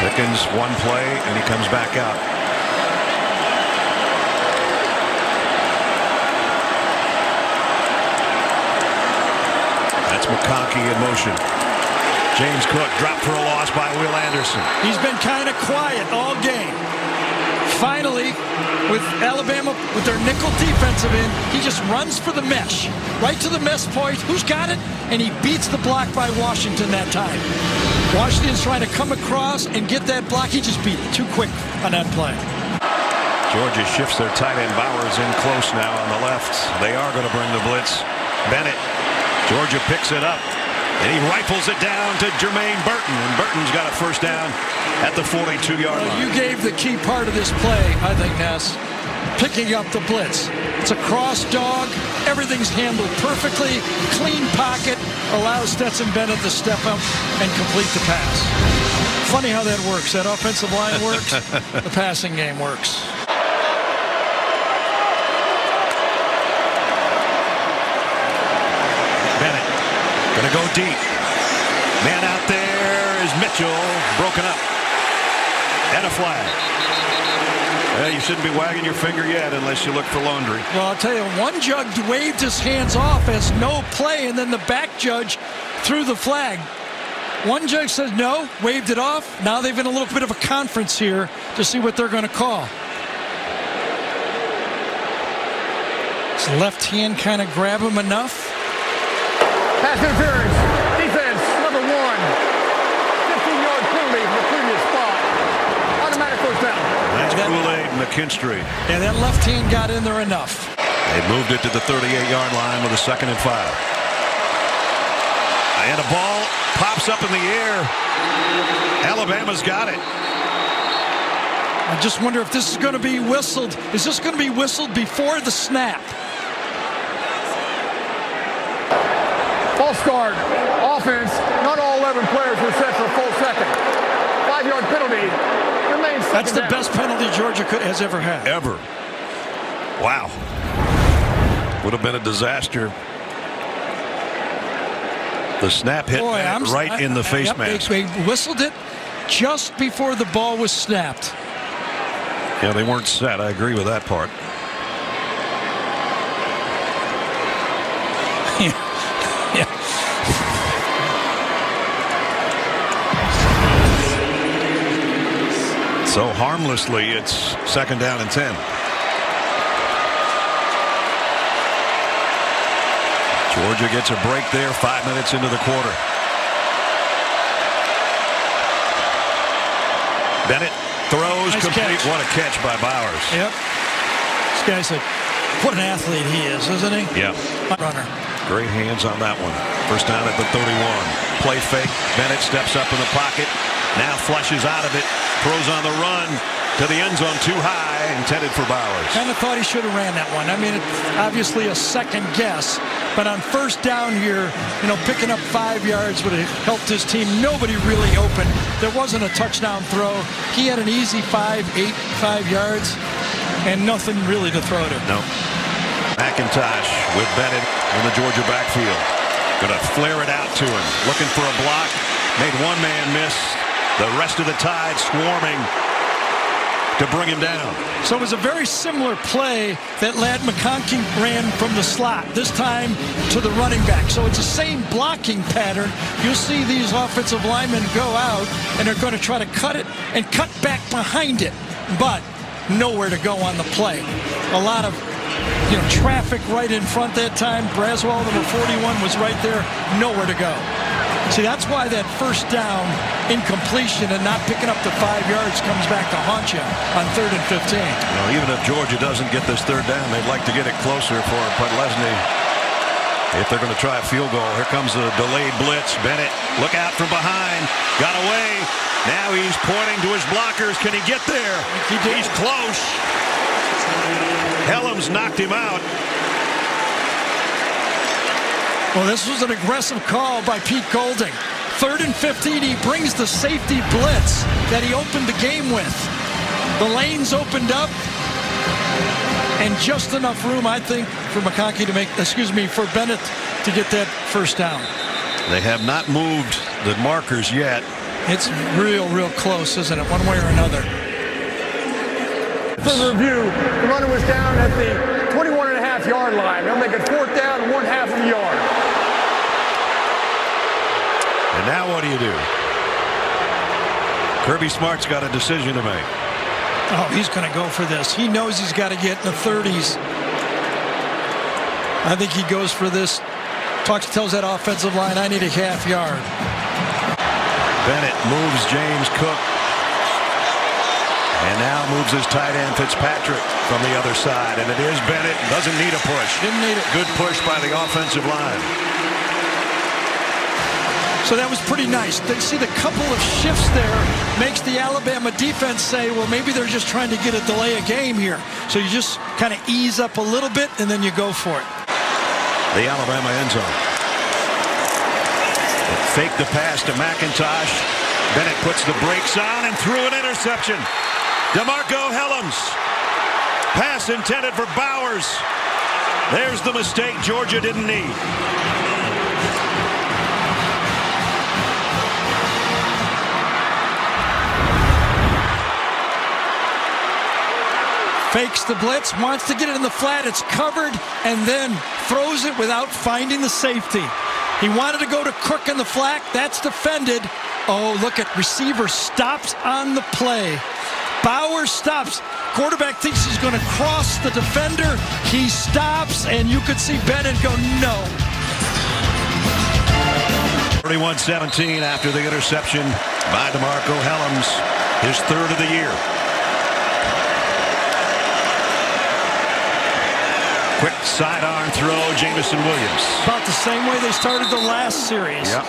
Pickens, 1 play, and he comes back out. That's McConkey in motion. James Cook dropped for a loss by Will Anderson. He's been kind of quiet all game. Finally, with Alabama, with their nickel defensive end, he just runs for the mesh. Right to the mesh point. Who's got it? And he beats the block by Washington that time. Washington's trying to come across and get that block. He just beat it too quick on that play. Georgia shifts their tight end Bowers in close now on the left. They are going to bring the blitz. Bennett. Georgia picks it up. And he rifles it down to Jermaine Burton. And Burton's got a first down at the 42-yard line. You gave the key part of this play, I think, Ness. Picking up the blitz. It's a cross dog. Everything's handled perfectly. Clean pocket. Allows Stetson Bennett to step up and complete the pass. Funny how that works. That offensive line works. The passing game works. Bennett gonna go deep. Man out there is Mitchell, broken up. And a flag. You shouldn't be wagging your finger yet unless you look for laundry. Well, I'll tell you, one judge waved his hands off as no play, and then the back judge threw the flag. One judge said no, waved it off. Now they've been a little bit of a conference here to see what they're going to call. Does the left hand kind of grab him enough? Pass interference. Defense, number 1. 15-yard penalty from the previous spot. Automatic first down. That's Kool-Aid McKinstry. Yeah, that left hand got in there enough. They moved it to the 38-yard line with a 2nd and 5. And a ball pops up in the air. Alabama's got it. I just wonder if this is going to be whistled. Is this going to be whistled before the snap? False start. Offense. Not all 11 players were set for a full second. 5-yard penalty. Remains second That's the down. best penalty Georgia has ever had. Ever. Wow. Would have been a disaster. The snap hit right in the face mask. They whistled it just before the ball was snapped. Yeah, they weren't set. I agree with that part. Yeah. So harmlessly, it's 2nd down and 10. Georgia gets a break there 5 minutes into the quarter. Bennett throws nice complete. Catch. What a catch by Bowers. Yep. This guy's what an athlete he is, isn't he? Yeah. Runner. Great hands on that one. First down at the 31. Play fake. Bennett steps up in the pocket. Now flushes out of it. Throws on the run to the end zone too high. Intended for Bowers. Kind of thought he should have ran that one. I mean, it's obviously a second guess. But on first down here, picking up 5 yards would have helped his team. Nobody really open. There wasn't a touchdown throw. He had an easy 5 yards and nothing really to throw to. No. McIntosh with Bennett in the Georgia backfield. Going to flare it out to him. Looking for a block. Made one man miss. The rest of the Tide swarming to bring him down. So it was a very similar play that Ladd McConkey ran from the slot, this time to the running back. So it's the same blocking pattern. You'll see these offensive linemen go out and they're going to try to cut it and cut back behind it, but nowhere to go on the play. A lot of traffic right in front that time. Braswell, number 41, was right there, nowhere to go. See, that's why that first down incompletion and not picking up the 5 yards comes back to haunt you on 3rd and 15. Even if Georgia doesn't get this 3rd down, they'd like to get it closer for Podlesny. If they're going to try a field goal, here comes the delayed blitz. Bennett, look out from behind. Got away. Now he's pointing to his blockers. Can he get there? He's close. Helms knocked him out. Well, this was an aggressive call by Pete Golding. 3rd and 15, he brings the safety blitz that he opened the game with. The lanes opened up, and just enough room, I think, for McConkey to for Bennett to get that first down. They have not moved the markers yet. It's real close, isn't it, one way or another? For review, the runner was down at the 21.5-yard line. They'll make it 4th down, 1/2 of a yard. And now what do you do? Kirby Smart's got a decision to make. Oh, he's going to go for this. He knows he's got to get in the 30s. I think he goes for this. Tells that offensive line, I need a 1/2 yard. Bennett moves James Cook. And now moves his tight end Fitzpatrick from the other side. And it is Bennett. Doesn't need a push. Didn't need it. Good push by the offensive line. So that was pretty nice. They see the couple of shifts there makes the Alabama defense say, well, maybe they're just trying to get a delay of game here. So you just kind of ease up a little bit and then you go for it. The Alabama end zone. Fake the pass to McIntosh. Bennett puts the brakes on and threw an interception. DeMarco Helms. Pass intended for Bowers. There's the mistake Georgia didn't need. Fakes the blitz, wants to get it in the flat. It's covered and then throws it without finding the safety. He wanted to go to Cook in the flat. That's defended. Oh, look at receiver stops on the play. Bowers stops. Quarterback thinks he's going to cross the defender. He stops, and you could see Bennett go, no. 31-17 after the interception by DeMarco Helms, his 3rd of the year. Quick sidearm throw, Jamison Williams. About the same way they started the last series. Yep.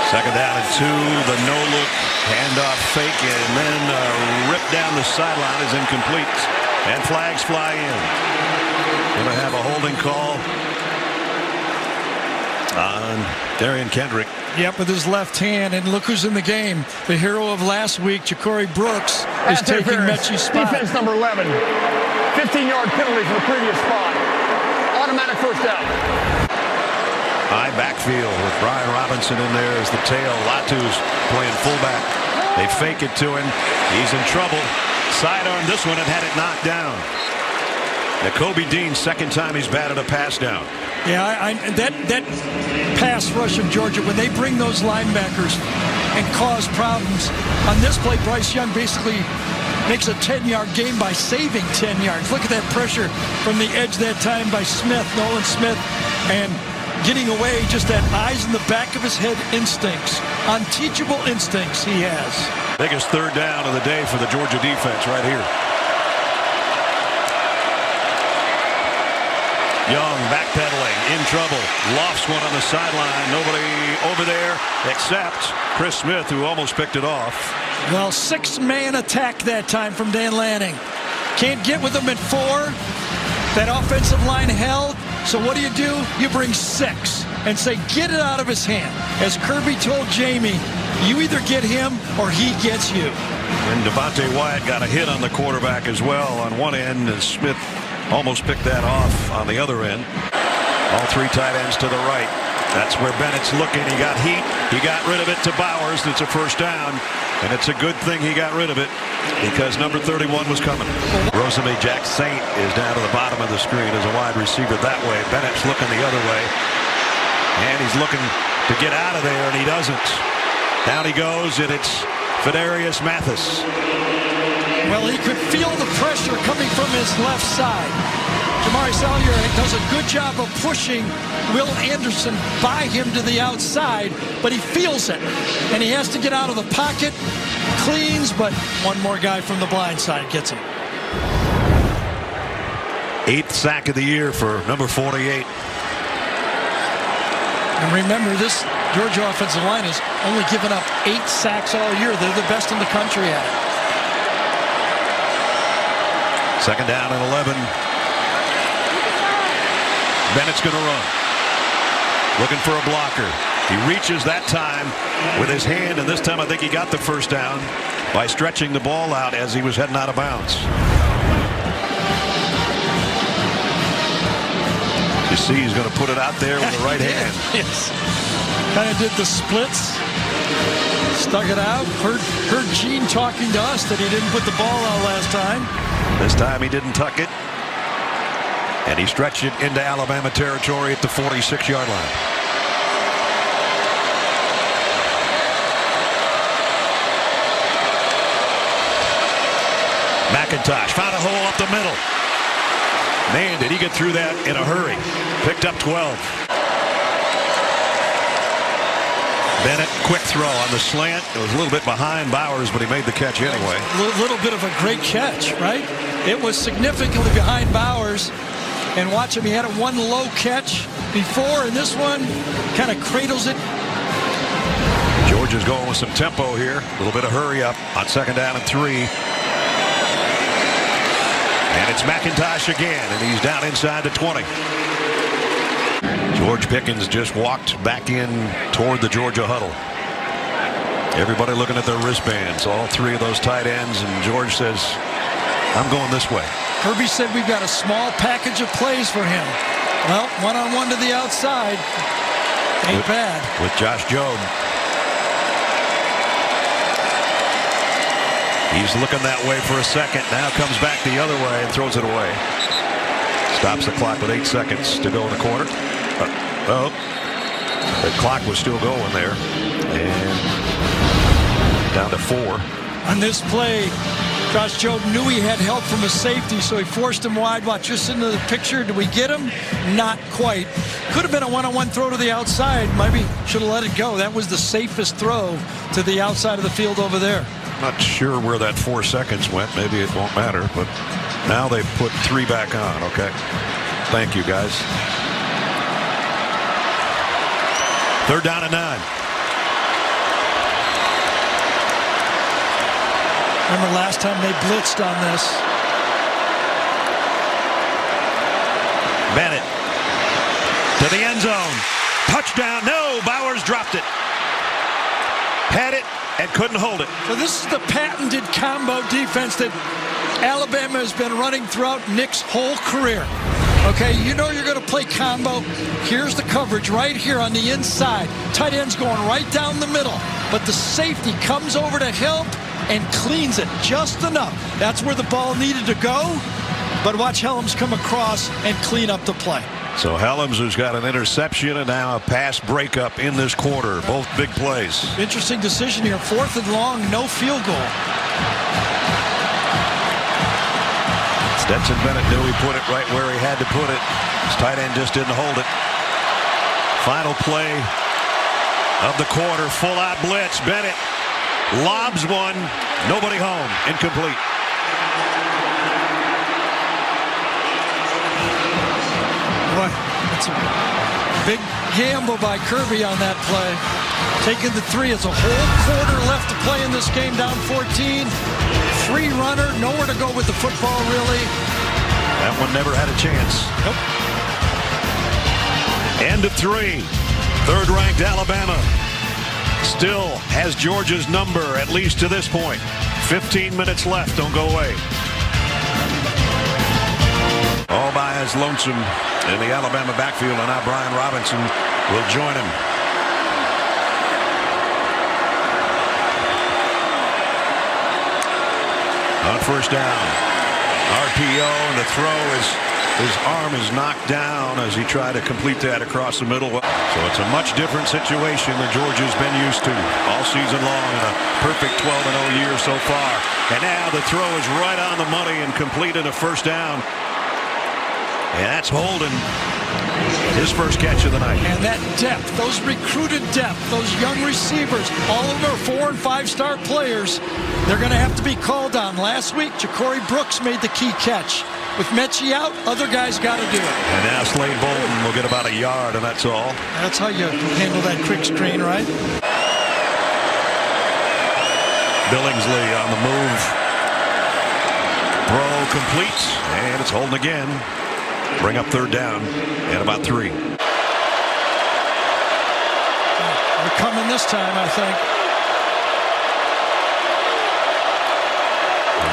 2nd down and 2. The no-look handoff fake and then rip down the sideline is incomplete. And flags fly in. Going to have a holding call on Darian Kendrick. Yep, with his left hand. And look who's in the game. The hero of last week, Ja'Cory Brooks, is taking Mechie's spot. Defense number 11. 15-yard penalty from the previous spot. Automatic first down. High backfield with Brian Robinson in there as the tail. Latu's playing fullback. They fake it to him. He's in trouble. Sidearm this one and had it knocked down. Nakobe Dean, second time he's batted a pass down. Yeah, that pass rush of Georgia, when they bring those linebackers and cause problems. On this play, Bryce Young basically makes a 10-yard gain by saving 10 yards. Look at that pressure from the edge that time by Smith, Nolan Smith, and getting away, just that eyes in the back of his head instincts, unteachable instincts he has. Biggest third down of the day for the Georgia defense right here. Young backpedaling, in trouble, lofts one on the sideline. Nobody over there except Chris Smith, who almost picked it off. Well, six-man attack that time from Dan Lanning. Can't get with him at four. That offensive line held. So what do? You bring six and say, get it out of his hand. As Kirby told Jamie, you either get him or he gets you. And Devontae Wyatt got a hit on the quarterback as well on one end, and Smith almost picked that off on the other end. All three tight ends to the right. That's where Bennett's looking. He got heat. He got rid of it to Bowers. It's a first down. And it's a good thing he got rid of it because number 31 was coming. Rosemy Jack Saint is down to the bottom of the screen as a wide receiver that way. Bennett's looking the other way. And he's looking to get out of there, and he doesn't. Down he goes, and it's Fidarius Mathis. Well, he could feel the pressure coming from his left side. Jamari Salyer does a good job of pushing Will Anderson by him to the outside, but he feels it, and he has to get out of the pocket, cleans, but one more guy from the blind side gets him. 8th sack of the year for number 48. And remember, this Georgia offensive line has only given up 8 sacks all year. They're the best in the country at it. Second down and 11. Bennett's going to run. Looking for a blocker. He reaches that time with his hand, and this time I think he got the first down by stretching the ball out as he was heading out of bounds. You see he's going to put it out there with the right hand. Yes. Kind of did the splits. Stuck it out. Heard Gene talking to us that he didn't put the ball out last time. This time he didn't tuck it. And he stretched it into Alabama territory at the 46-yard line. McIntosh found a hole up the middle. Man, did he get through that in a hurry. Picked up 12. Bennett, quick throw on the slant. It was a little bit behind Bowers, but he made the catch anyway. A little bit of a great catch, right? It was significantly behind Bowers. And watch him, he had one low catch before, and this one kind of cradles it. Georgia's going with some tempo here. A little bit of hurry up on second down and 3. And it's McIntosh again, and he's down inside the 20. George Pickens just walked back in toward the Georgia huddle. Everybody looking at their wristbands, all 3 of those tight ends, and George says, I'm going this way. Kirby said we've got a small package of plays for him. Well, one-on-one to the outside. Ain't bad. With Josh Jobe. He's looking that way for a second. Now comes back the other way and throws it away. Stops the clock with 8 seconds to go in the quarter. The clock was still going there. And down to 4. On this play, Josh Jobe knew he had help from a safety, so he forced him wide. Watch, just into the picture. Did we get him? Not quite. Could have been a one-on-one throw to the outside. Maybe should have let it go. That was the safest throw to the outside of the field over there. Not sure where that 4 seconds went. Maybe it won't matter, but now they put 3 back on. Okay. Thank you, guys. Third down and 9. Remember last time they blitzed on this. Bennett to the end zone. Touchdown. No, Bowers dropped it. Had it and couldn't hold it. So this is the patented combo defense that Alabama has been running throughout Nick's whole career. Okay, you know you're going to play combo. Here's the coverage right here on the inside. Tight end's going right down the middle. But the safety comes over to help and cleans it just enough. That's where the ball needed to go. But watch Helms come across and clean up the play. So Helms, who's got an interception and now a pass breakup in this quarter. Both big plays. Interesting decision here. 4th and long, no field goal. Stetson Bennett knew he put it right where he had to put it. His tight end just didn't hold it. Final play of the quarter. Full-out blitz. Bennett lobs one. Nobody home. Incomplete. Boy, that's a big gamble by Kirby on that play. Taking the 3. It's a whole quarter left to play in this game, down 14. Free runner, nowhere to go with the football, really. That one never had a chance. Nope. End of 3. 3rd-ranked Alabama still has Georgia's number, at least to this point. 15 minutes left. Don't go away. All by his lonesome in the Alabama backfield, and now Brian Robinson will join him. On 1st down, RPO, and the throw is his arm is knocked down as he tried to complete that across the middle. So it's a much different situation than Georgia's been used to all season long in a perfect 12-0 year so far. And now the throw is right on the money and completed a 1st down. And that's Holden, his first catch of the night. And that depth, those recruited depth, those young receivers, all of them are 4- and 5-star players. They're going to have to be called on. Last week, Ja'Cory Brooks made the key catch. With Mechie out, other guys got to do it. And now Slade Bolden will get about a yard, and that's all. That's how you handle that quick screen, right? Billingsley on the move. Throw complete, and it's Holden again. Bring up 3rd down and about 3. They're coming this time, I think.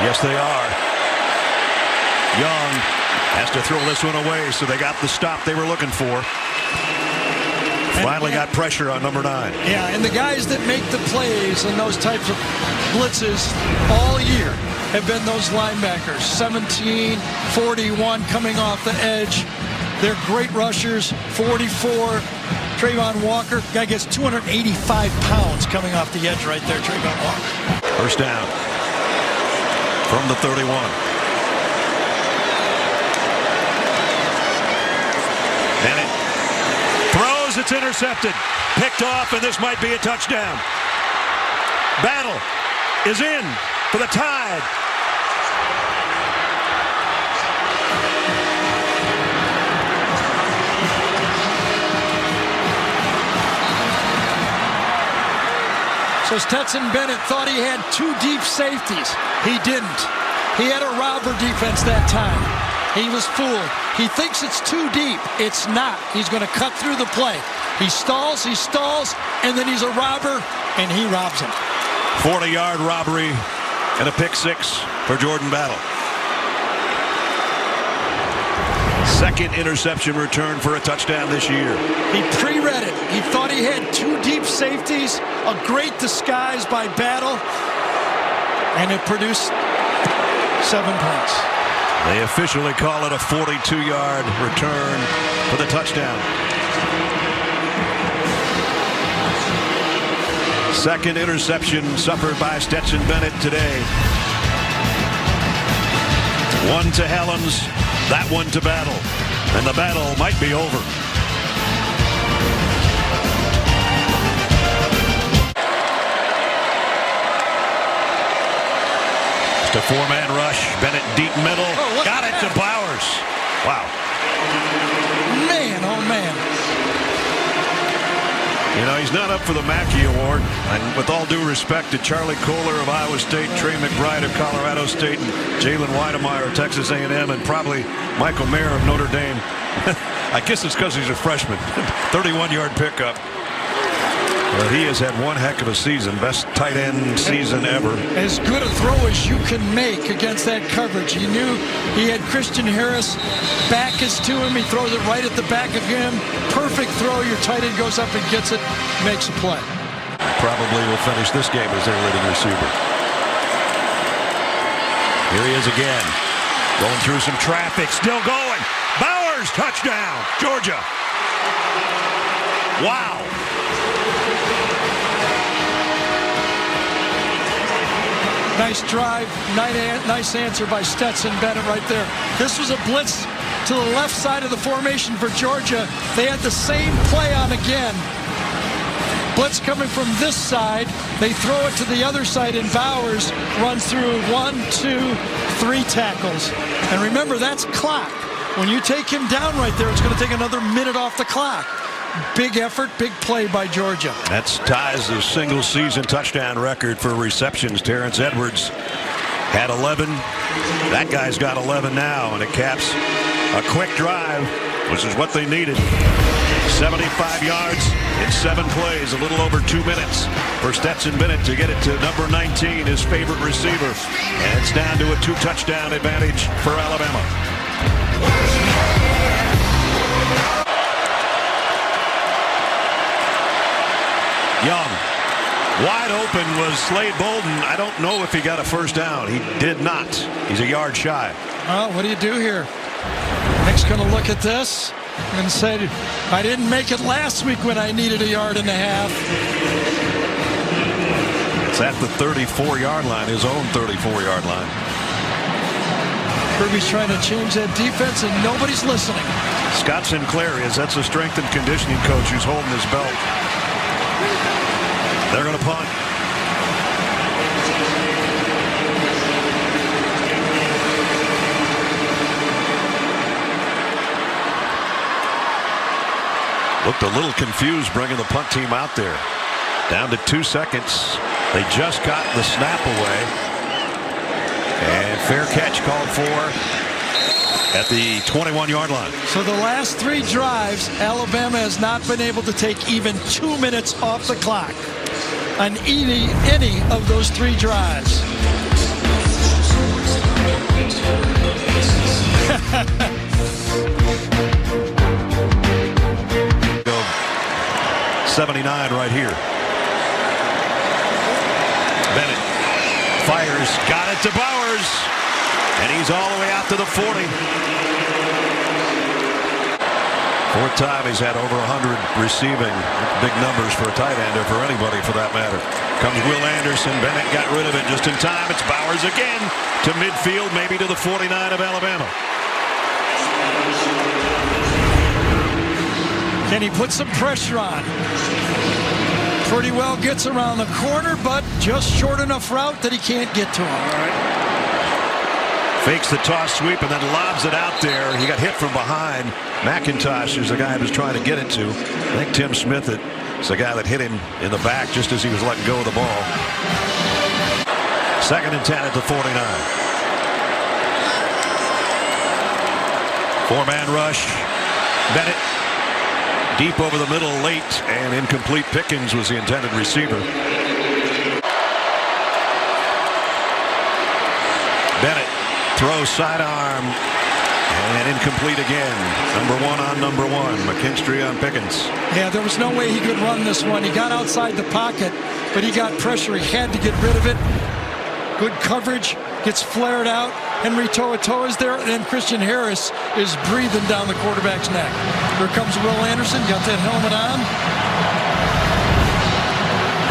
Yes, they are. Young has to throw this one away, so they got the stop they were looking for. Finally got pressure on number 9. Yeah, and the guys that make the plays and those types of blitzes all year have been those linebackers. 17, 41 coming off the edge. They're great rushers. 44, Trayvon Walker. Guy gets 285 pounds coming off the edge right there, Trayvon Walker. 1st down from the 31. Bennett throws, it's intercepted. Picked off, and this might be a touchdown. Battle is in for the Tide. So Stetson Bennett thought he had 2 deep safeties. He didn't. He had a robber defense that time. He was fooled. He thinks it's too deep. It's not. He's going to cut through the play. He stalls, and then he's a robber, and he robs him. 40-yard robbery and a pick 6 for Jordan Battle. 2nd interception return for a touchdown this year. He pre-read it. He thought he had 2 deep safeties, a great disguise by Battle, and it produced 7 points. They officially call it a 42-yard return for the touchdown. 2nd interception suffered by Stetson Bennett today. 1 to Helms, that one to Battle. And the battle might be over. Just a 4-man rush. Bennett deep middle. Got it to Bowers. Wow. Man, oh man. You know, he's not up for the Mackey Award. And with all due respect to Charlie Kohler of Iowa State, Trey McBride of Colorado State, and Jalen Weidemeyer of Texas A&M, and probably Michael Mayer of Notre Dame. I guess it's because he's a freshman. 31-yard pickup. Well, he has had one heck of a season. Best tight end season ever. As good a throw as you can make against that coverage. He knew he had Christian Harris. Back is to him. He throws it right at the back of him. Perfect throw. Your tight end goes up and gets it. Makes a play. Probably will finish this game as their leading receiver. Here he is again. Going through some traffic. Still going. Bowers, touchdown. Georgia. Wow. Nice drive, nice answer by Stetson Bennett right there. This was a blitz to the left side of the formation for Georgia. They had the same play on again. Blitz coming from this side. They throw it to the other side, and Bowers runs through 1, 2, 3 tackles. And remember, that's clock. When you take him down right there, it's going to take another minute off the clock. Big effort, big play by Georgia. That's ties the single season touchdown record for receptions. Terrence Edwards had 11. That guy's got 11 now, and it caps a quick drive, which is what they needed. 75 yards in 7 plays, a little over 2 minutes for Stetson Bennett to get it to number 19, his favorite receiver. And it's down to a 2-touchdown advantage for Alabama. Young, wide open was Slade Bolden. I don't know if he got a first down. He did not. He's a yard shy. Well, what do you do here? Nick's going to look at this and say, I didn't make it last week when I needed 1.5 yards. It's at the 34-yard line, his own 34-yard line. Kirby's trying to change that defense, and nobody's listening. Scott Sinclair is. That's a strength and conditioning coach who's holding his belt. They're going to punt. Looked a little confused bringing the punt team out there. Down to 2 seconds. They just got the snap away. And fair catch called for at the 21-yard line. So the last 3 drives, Alabama has not been able to take even 2 minutes off the clock on any of those 3 drives. 79 right here. Bennett fires, got it to Bowers, and he's all the way out to the 40. 4th time he's had over 100 receiving. Big numbers for a tight end, or for anybody for that matter. Comes Will Anderson. Bennett got rid of it just in time. It's Bowers again to midfield, maybe to the 49 of Alabama. Can he put some pressure on? Pretty well gets around the corner, but just short enough route that he can't get to him. All right. Fakes the toss sweep and then lobs it out there. He got hit from behind. McIntosh is the guy who's trying to get it to. I think Tim Smith is the guy that hit him in the back just as he was letting go of the ball. 2nd and 10 at the 49. 4-man rush. Bennett deep over the middle late, and incomplete. Pickens was the intended receiver. Bennett throws sidearm and incomplete again. Number 1 on number 1. McKinstry on Pickens. Yeah, there was no way he could run this one. He got outside the pocket, but he got pressure. He had to get rid of it. Good coverage. Gets flared out. Henry To'oTo'o is there, and Christian Harris is breathing down the quarterback's neck. Here comes Will Anderson. Got that helmet on.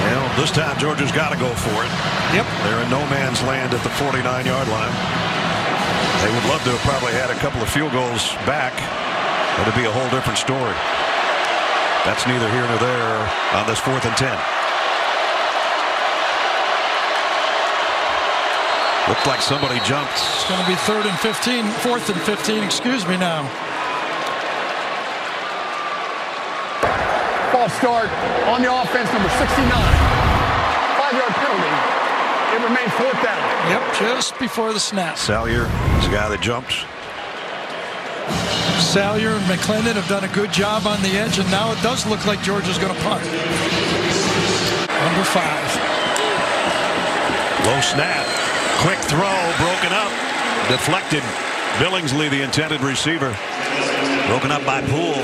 Well, this time Georgia's got to go for it. Yep. They're in no man's land at the 49-yard line. They would love to have probably had a couple of field goals back. That'd be a whole different story. That's neither here nor there on this 4th and 10. Looked like somebody jumped. It's going to be 4th and 15, excuse me now. False start on the offense, number 69. 5-yard penalty. It remains 4th down. Yep, just before the snap. Salyer is the guy that jumps. Salyer and McClendon have done a good job on the edge, and now it does look like Georgia's going to punt. 5. Low snap. Quick throw. Broken up. Deflected. Billingsley, the intended receiver. Broken up by Poole.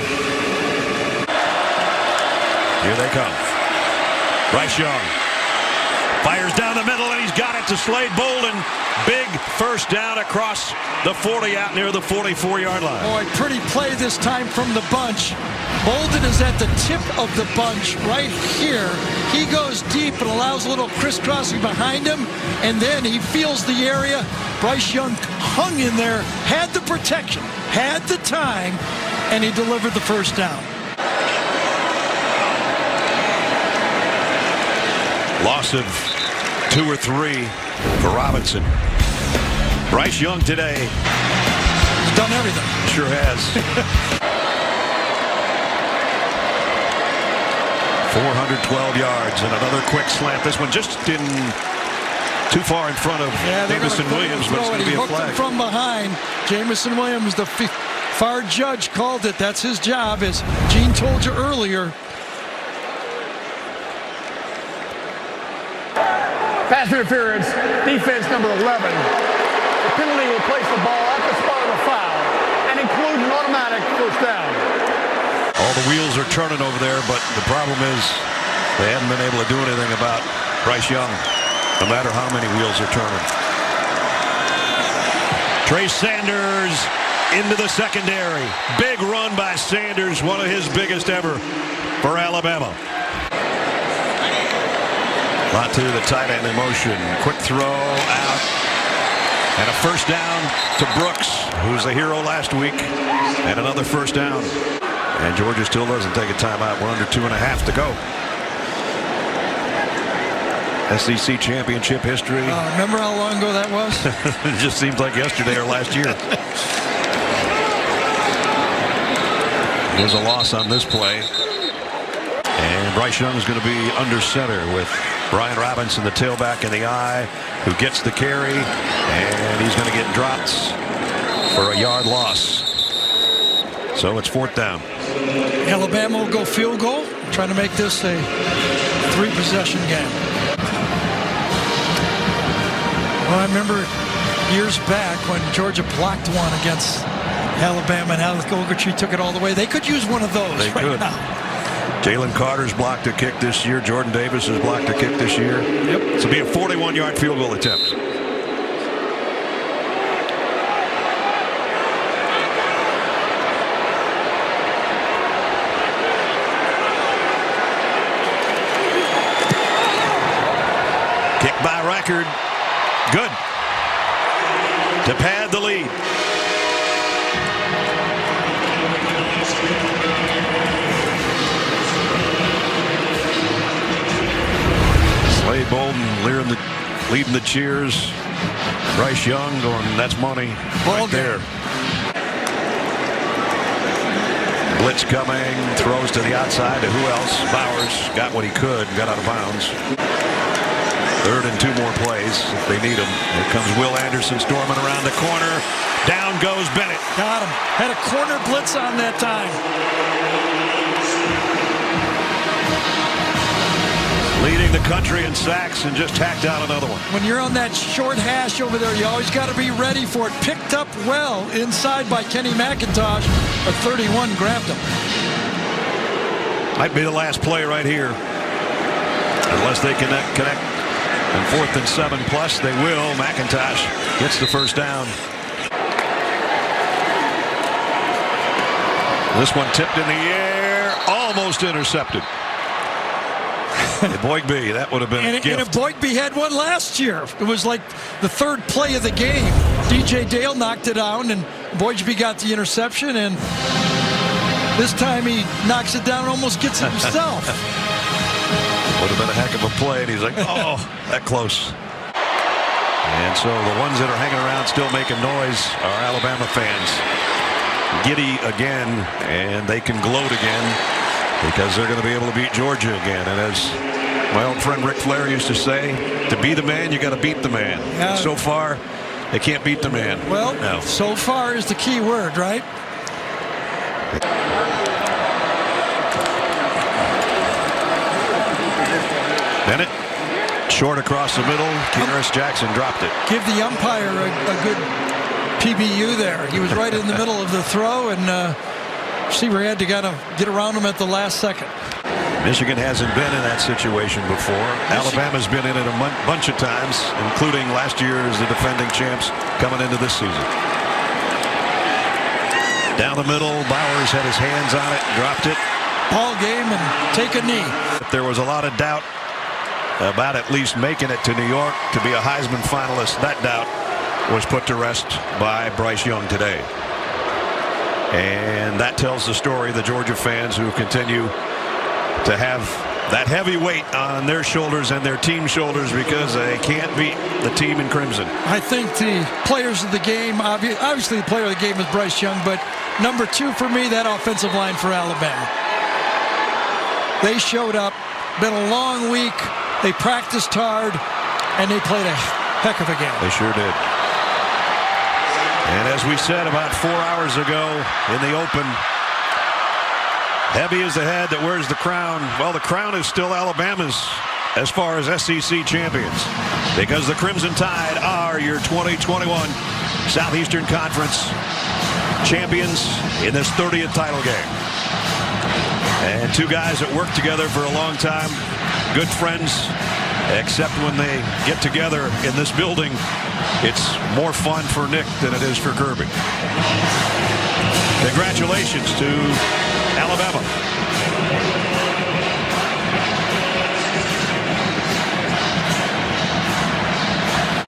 Here they come. Bryce Young fires down the middle, and he's got it to Slade Bolden. Big first down across the 40 out near the 44-yard line. Boy, pretty play this time from the bunch. Bolden is at the tip of the bunch right here. He goes deep and allows a little crisscrossing behind him, and then he feels the area. Bryce Young hung in there, had the protection, had the time, and he delivered the first down. Loss of 2 or 3 for Robinson. Bryce Young today. He's done everything. Sure has. 412 yards and another quick slant. This one just in too far in front of Jamison Williams, but it's going to be a flag. From behind, Jamison Williams, the far judge, called it. That's his job, as Gene told you earlier. Pass interference, defense number 11. The penalty will place the ball at the spot of the foul and include an automatic first down. All the wheels are turning over there, but the problem is they haven't been able to do anything about Bryce Young, no matter how many wheels are turning. Trey Sanders into the secondary. Big run by Sanders, one of his biggest ever for Alabama. Latu, the tight end in motion. Quick throw out. And a first down to Brooks, who's the hero last week. And another first down. And Georgia still doesn't take a timeout. We're under 2.5 to go. SEC championship history. Remember how long ago that was? It just seems like yesterday or last year. There's a loss on this play. And Bryce Young is going to be under center with Brian Robinson, the tailback, in the eye, who gets the carry, and he's going to get dropped for a yard loss. So it's 4th down. Alabama will go field goal, trying to make this a 3-possession game. Well, I remember years back when Georgia blocked one against Alabama, and Alex Ogletree took it all the way. They could use one of those now. Jalen Carter's blocked a kick this year. Jordan Davis has blocked a kick this year. Yep. This will be a 41-yard field goal attempt. Kick by Record. Good. To pad the lead. Slade Bolden leading the cheers. Bryce Young going, that's money right there. Blitz coming, throws to the outside to who else? Bowers got what he could, got out of bounds. 3rd and 2 more plays if they need them. Here comes Will Anderson storming around the corner. Down goes Bennett. Got him. Had a corner blitz on that time. Leading the country in sacks and just tacked out another one. When you're on that short hash over there, you always got to be ready for it. Picked up well inside by Kenny McIntosh. A 31 grabbed him. Might be the last play right here. Unless they connect. And 4th and 7 plus, they will. McIntosh gets the first down. This one tipped in the air, almost intercepted. Boygby, that would have been a gift. And if Boygby had one last year, it was like the 3rd play of the game. DJ Dale knocked it down, and Boygby got the interception, and this time he knocks it down and almost gets it himself. Would have been a heck of a play, and he's like, oh, that close. And so the ones that are hanging around still making noise are Alabama fans. Giddy again, and they can gloat again because they're going to be able to beat Georgia again. And as my old friend Ric Flair used to say, to be the man, you got to beat the man. Yeah. So far, they can't beat the man. Well, no. So far is the key word, right? Bennett, short across the middle. Kearis Jackson dropped it. Give the umpire a good PBU there. He was right in the middle of the throw, and receiver had to kind of get around him at the last second. Michigan hasn't been in that situation before. Alabama's been in it a bunch of times, including last year as the defending champs coming into this season. Down the middle, Bowers had his hands on it, dropped it. Ball game and take a knee. There was a lot of doubt about at least making it to New York to be a Heisman finalist. That doubt was put to rest by Bryce Young today. And that tells the story of the Georgia fans who continue to have that heavy weight on their shoulders and their team's shoulders because they can't beat the team in crimson. I think the players of the game, obviously the player of the game is Bryce Young, but number 2 for me, that offensive line for Alabama. They showed up. Been a long week. They practiced hard, and they played a heck of a game. They sure did. And as we said about 4 hours ago in the open, heavy is the head that wears the crown. Well, the crown is still Alabama's as far as SEC champions, because the Crimson Tide are your 2021 Southeastern Conference champions in this 30th title game. And 2 guys that worked together for a long time, good friends, except when they get together in this building, it's more fun for Nick than it is for Kirby. Congratulations to Alabama.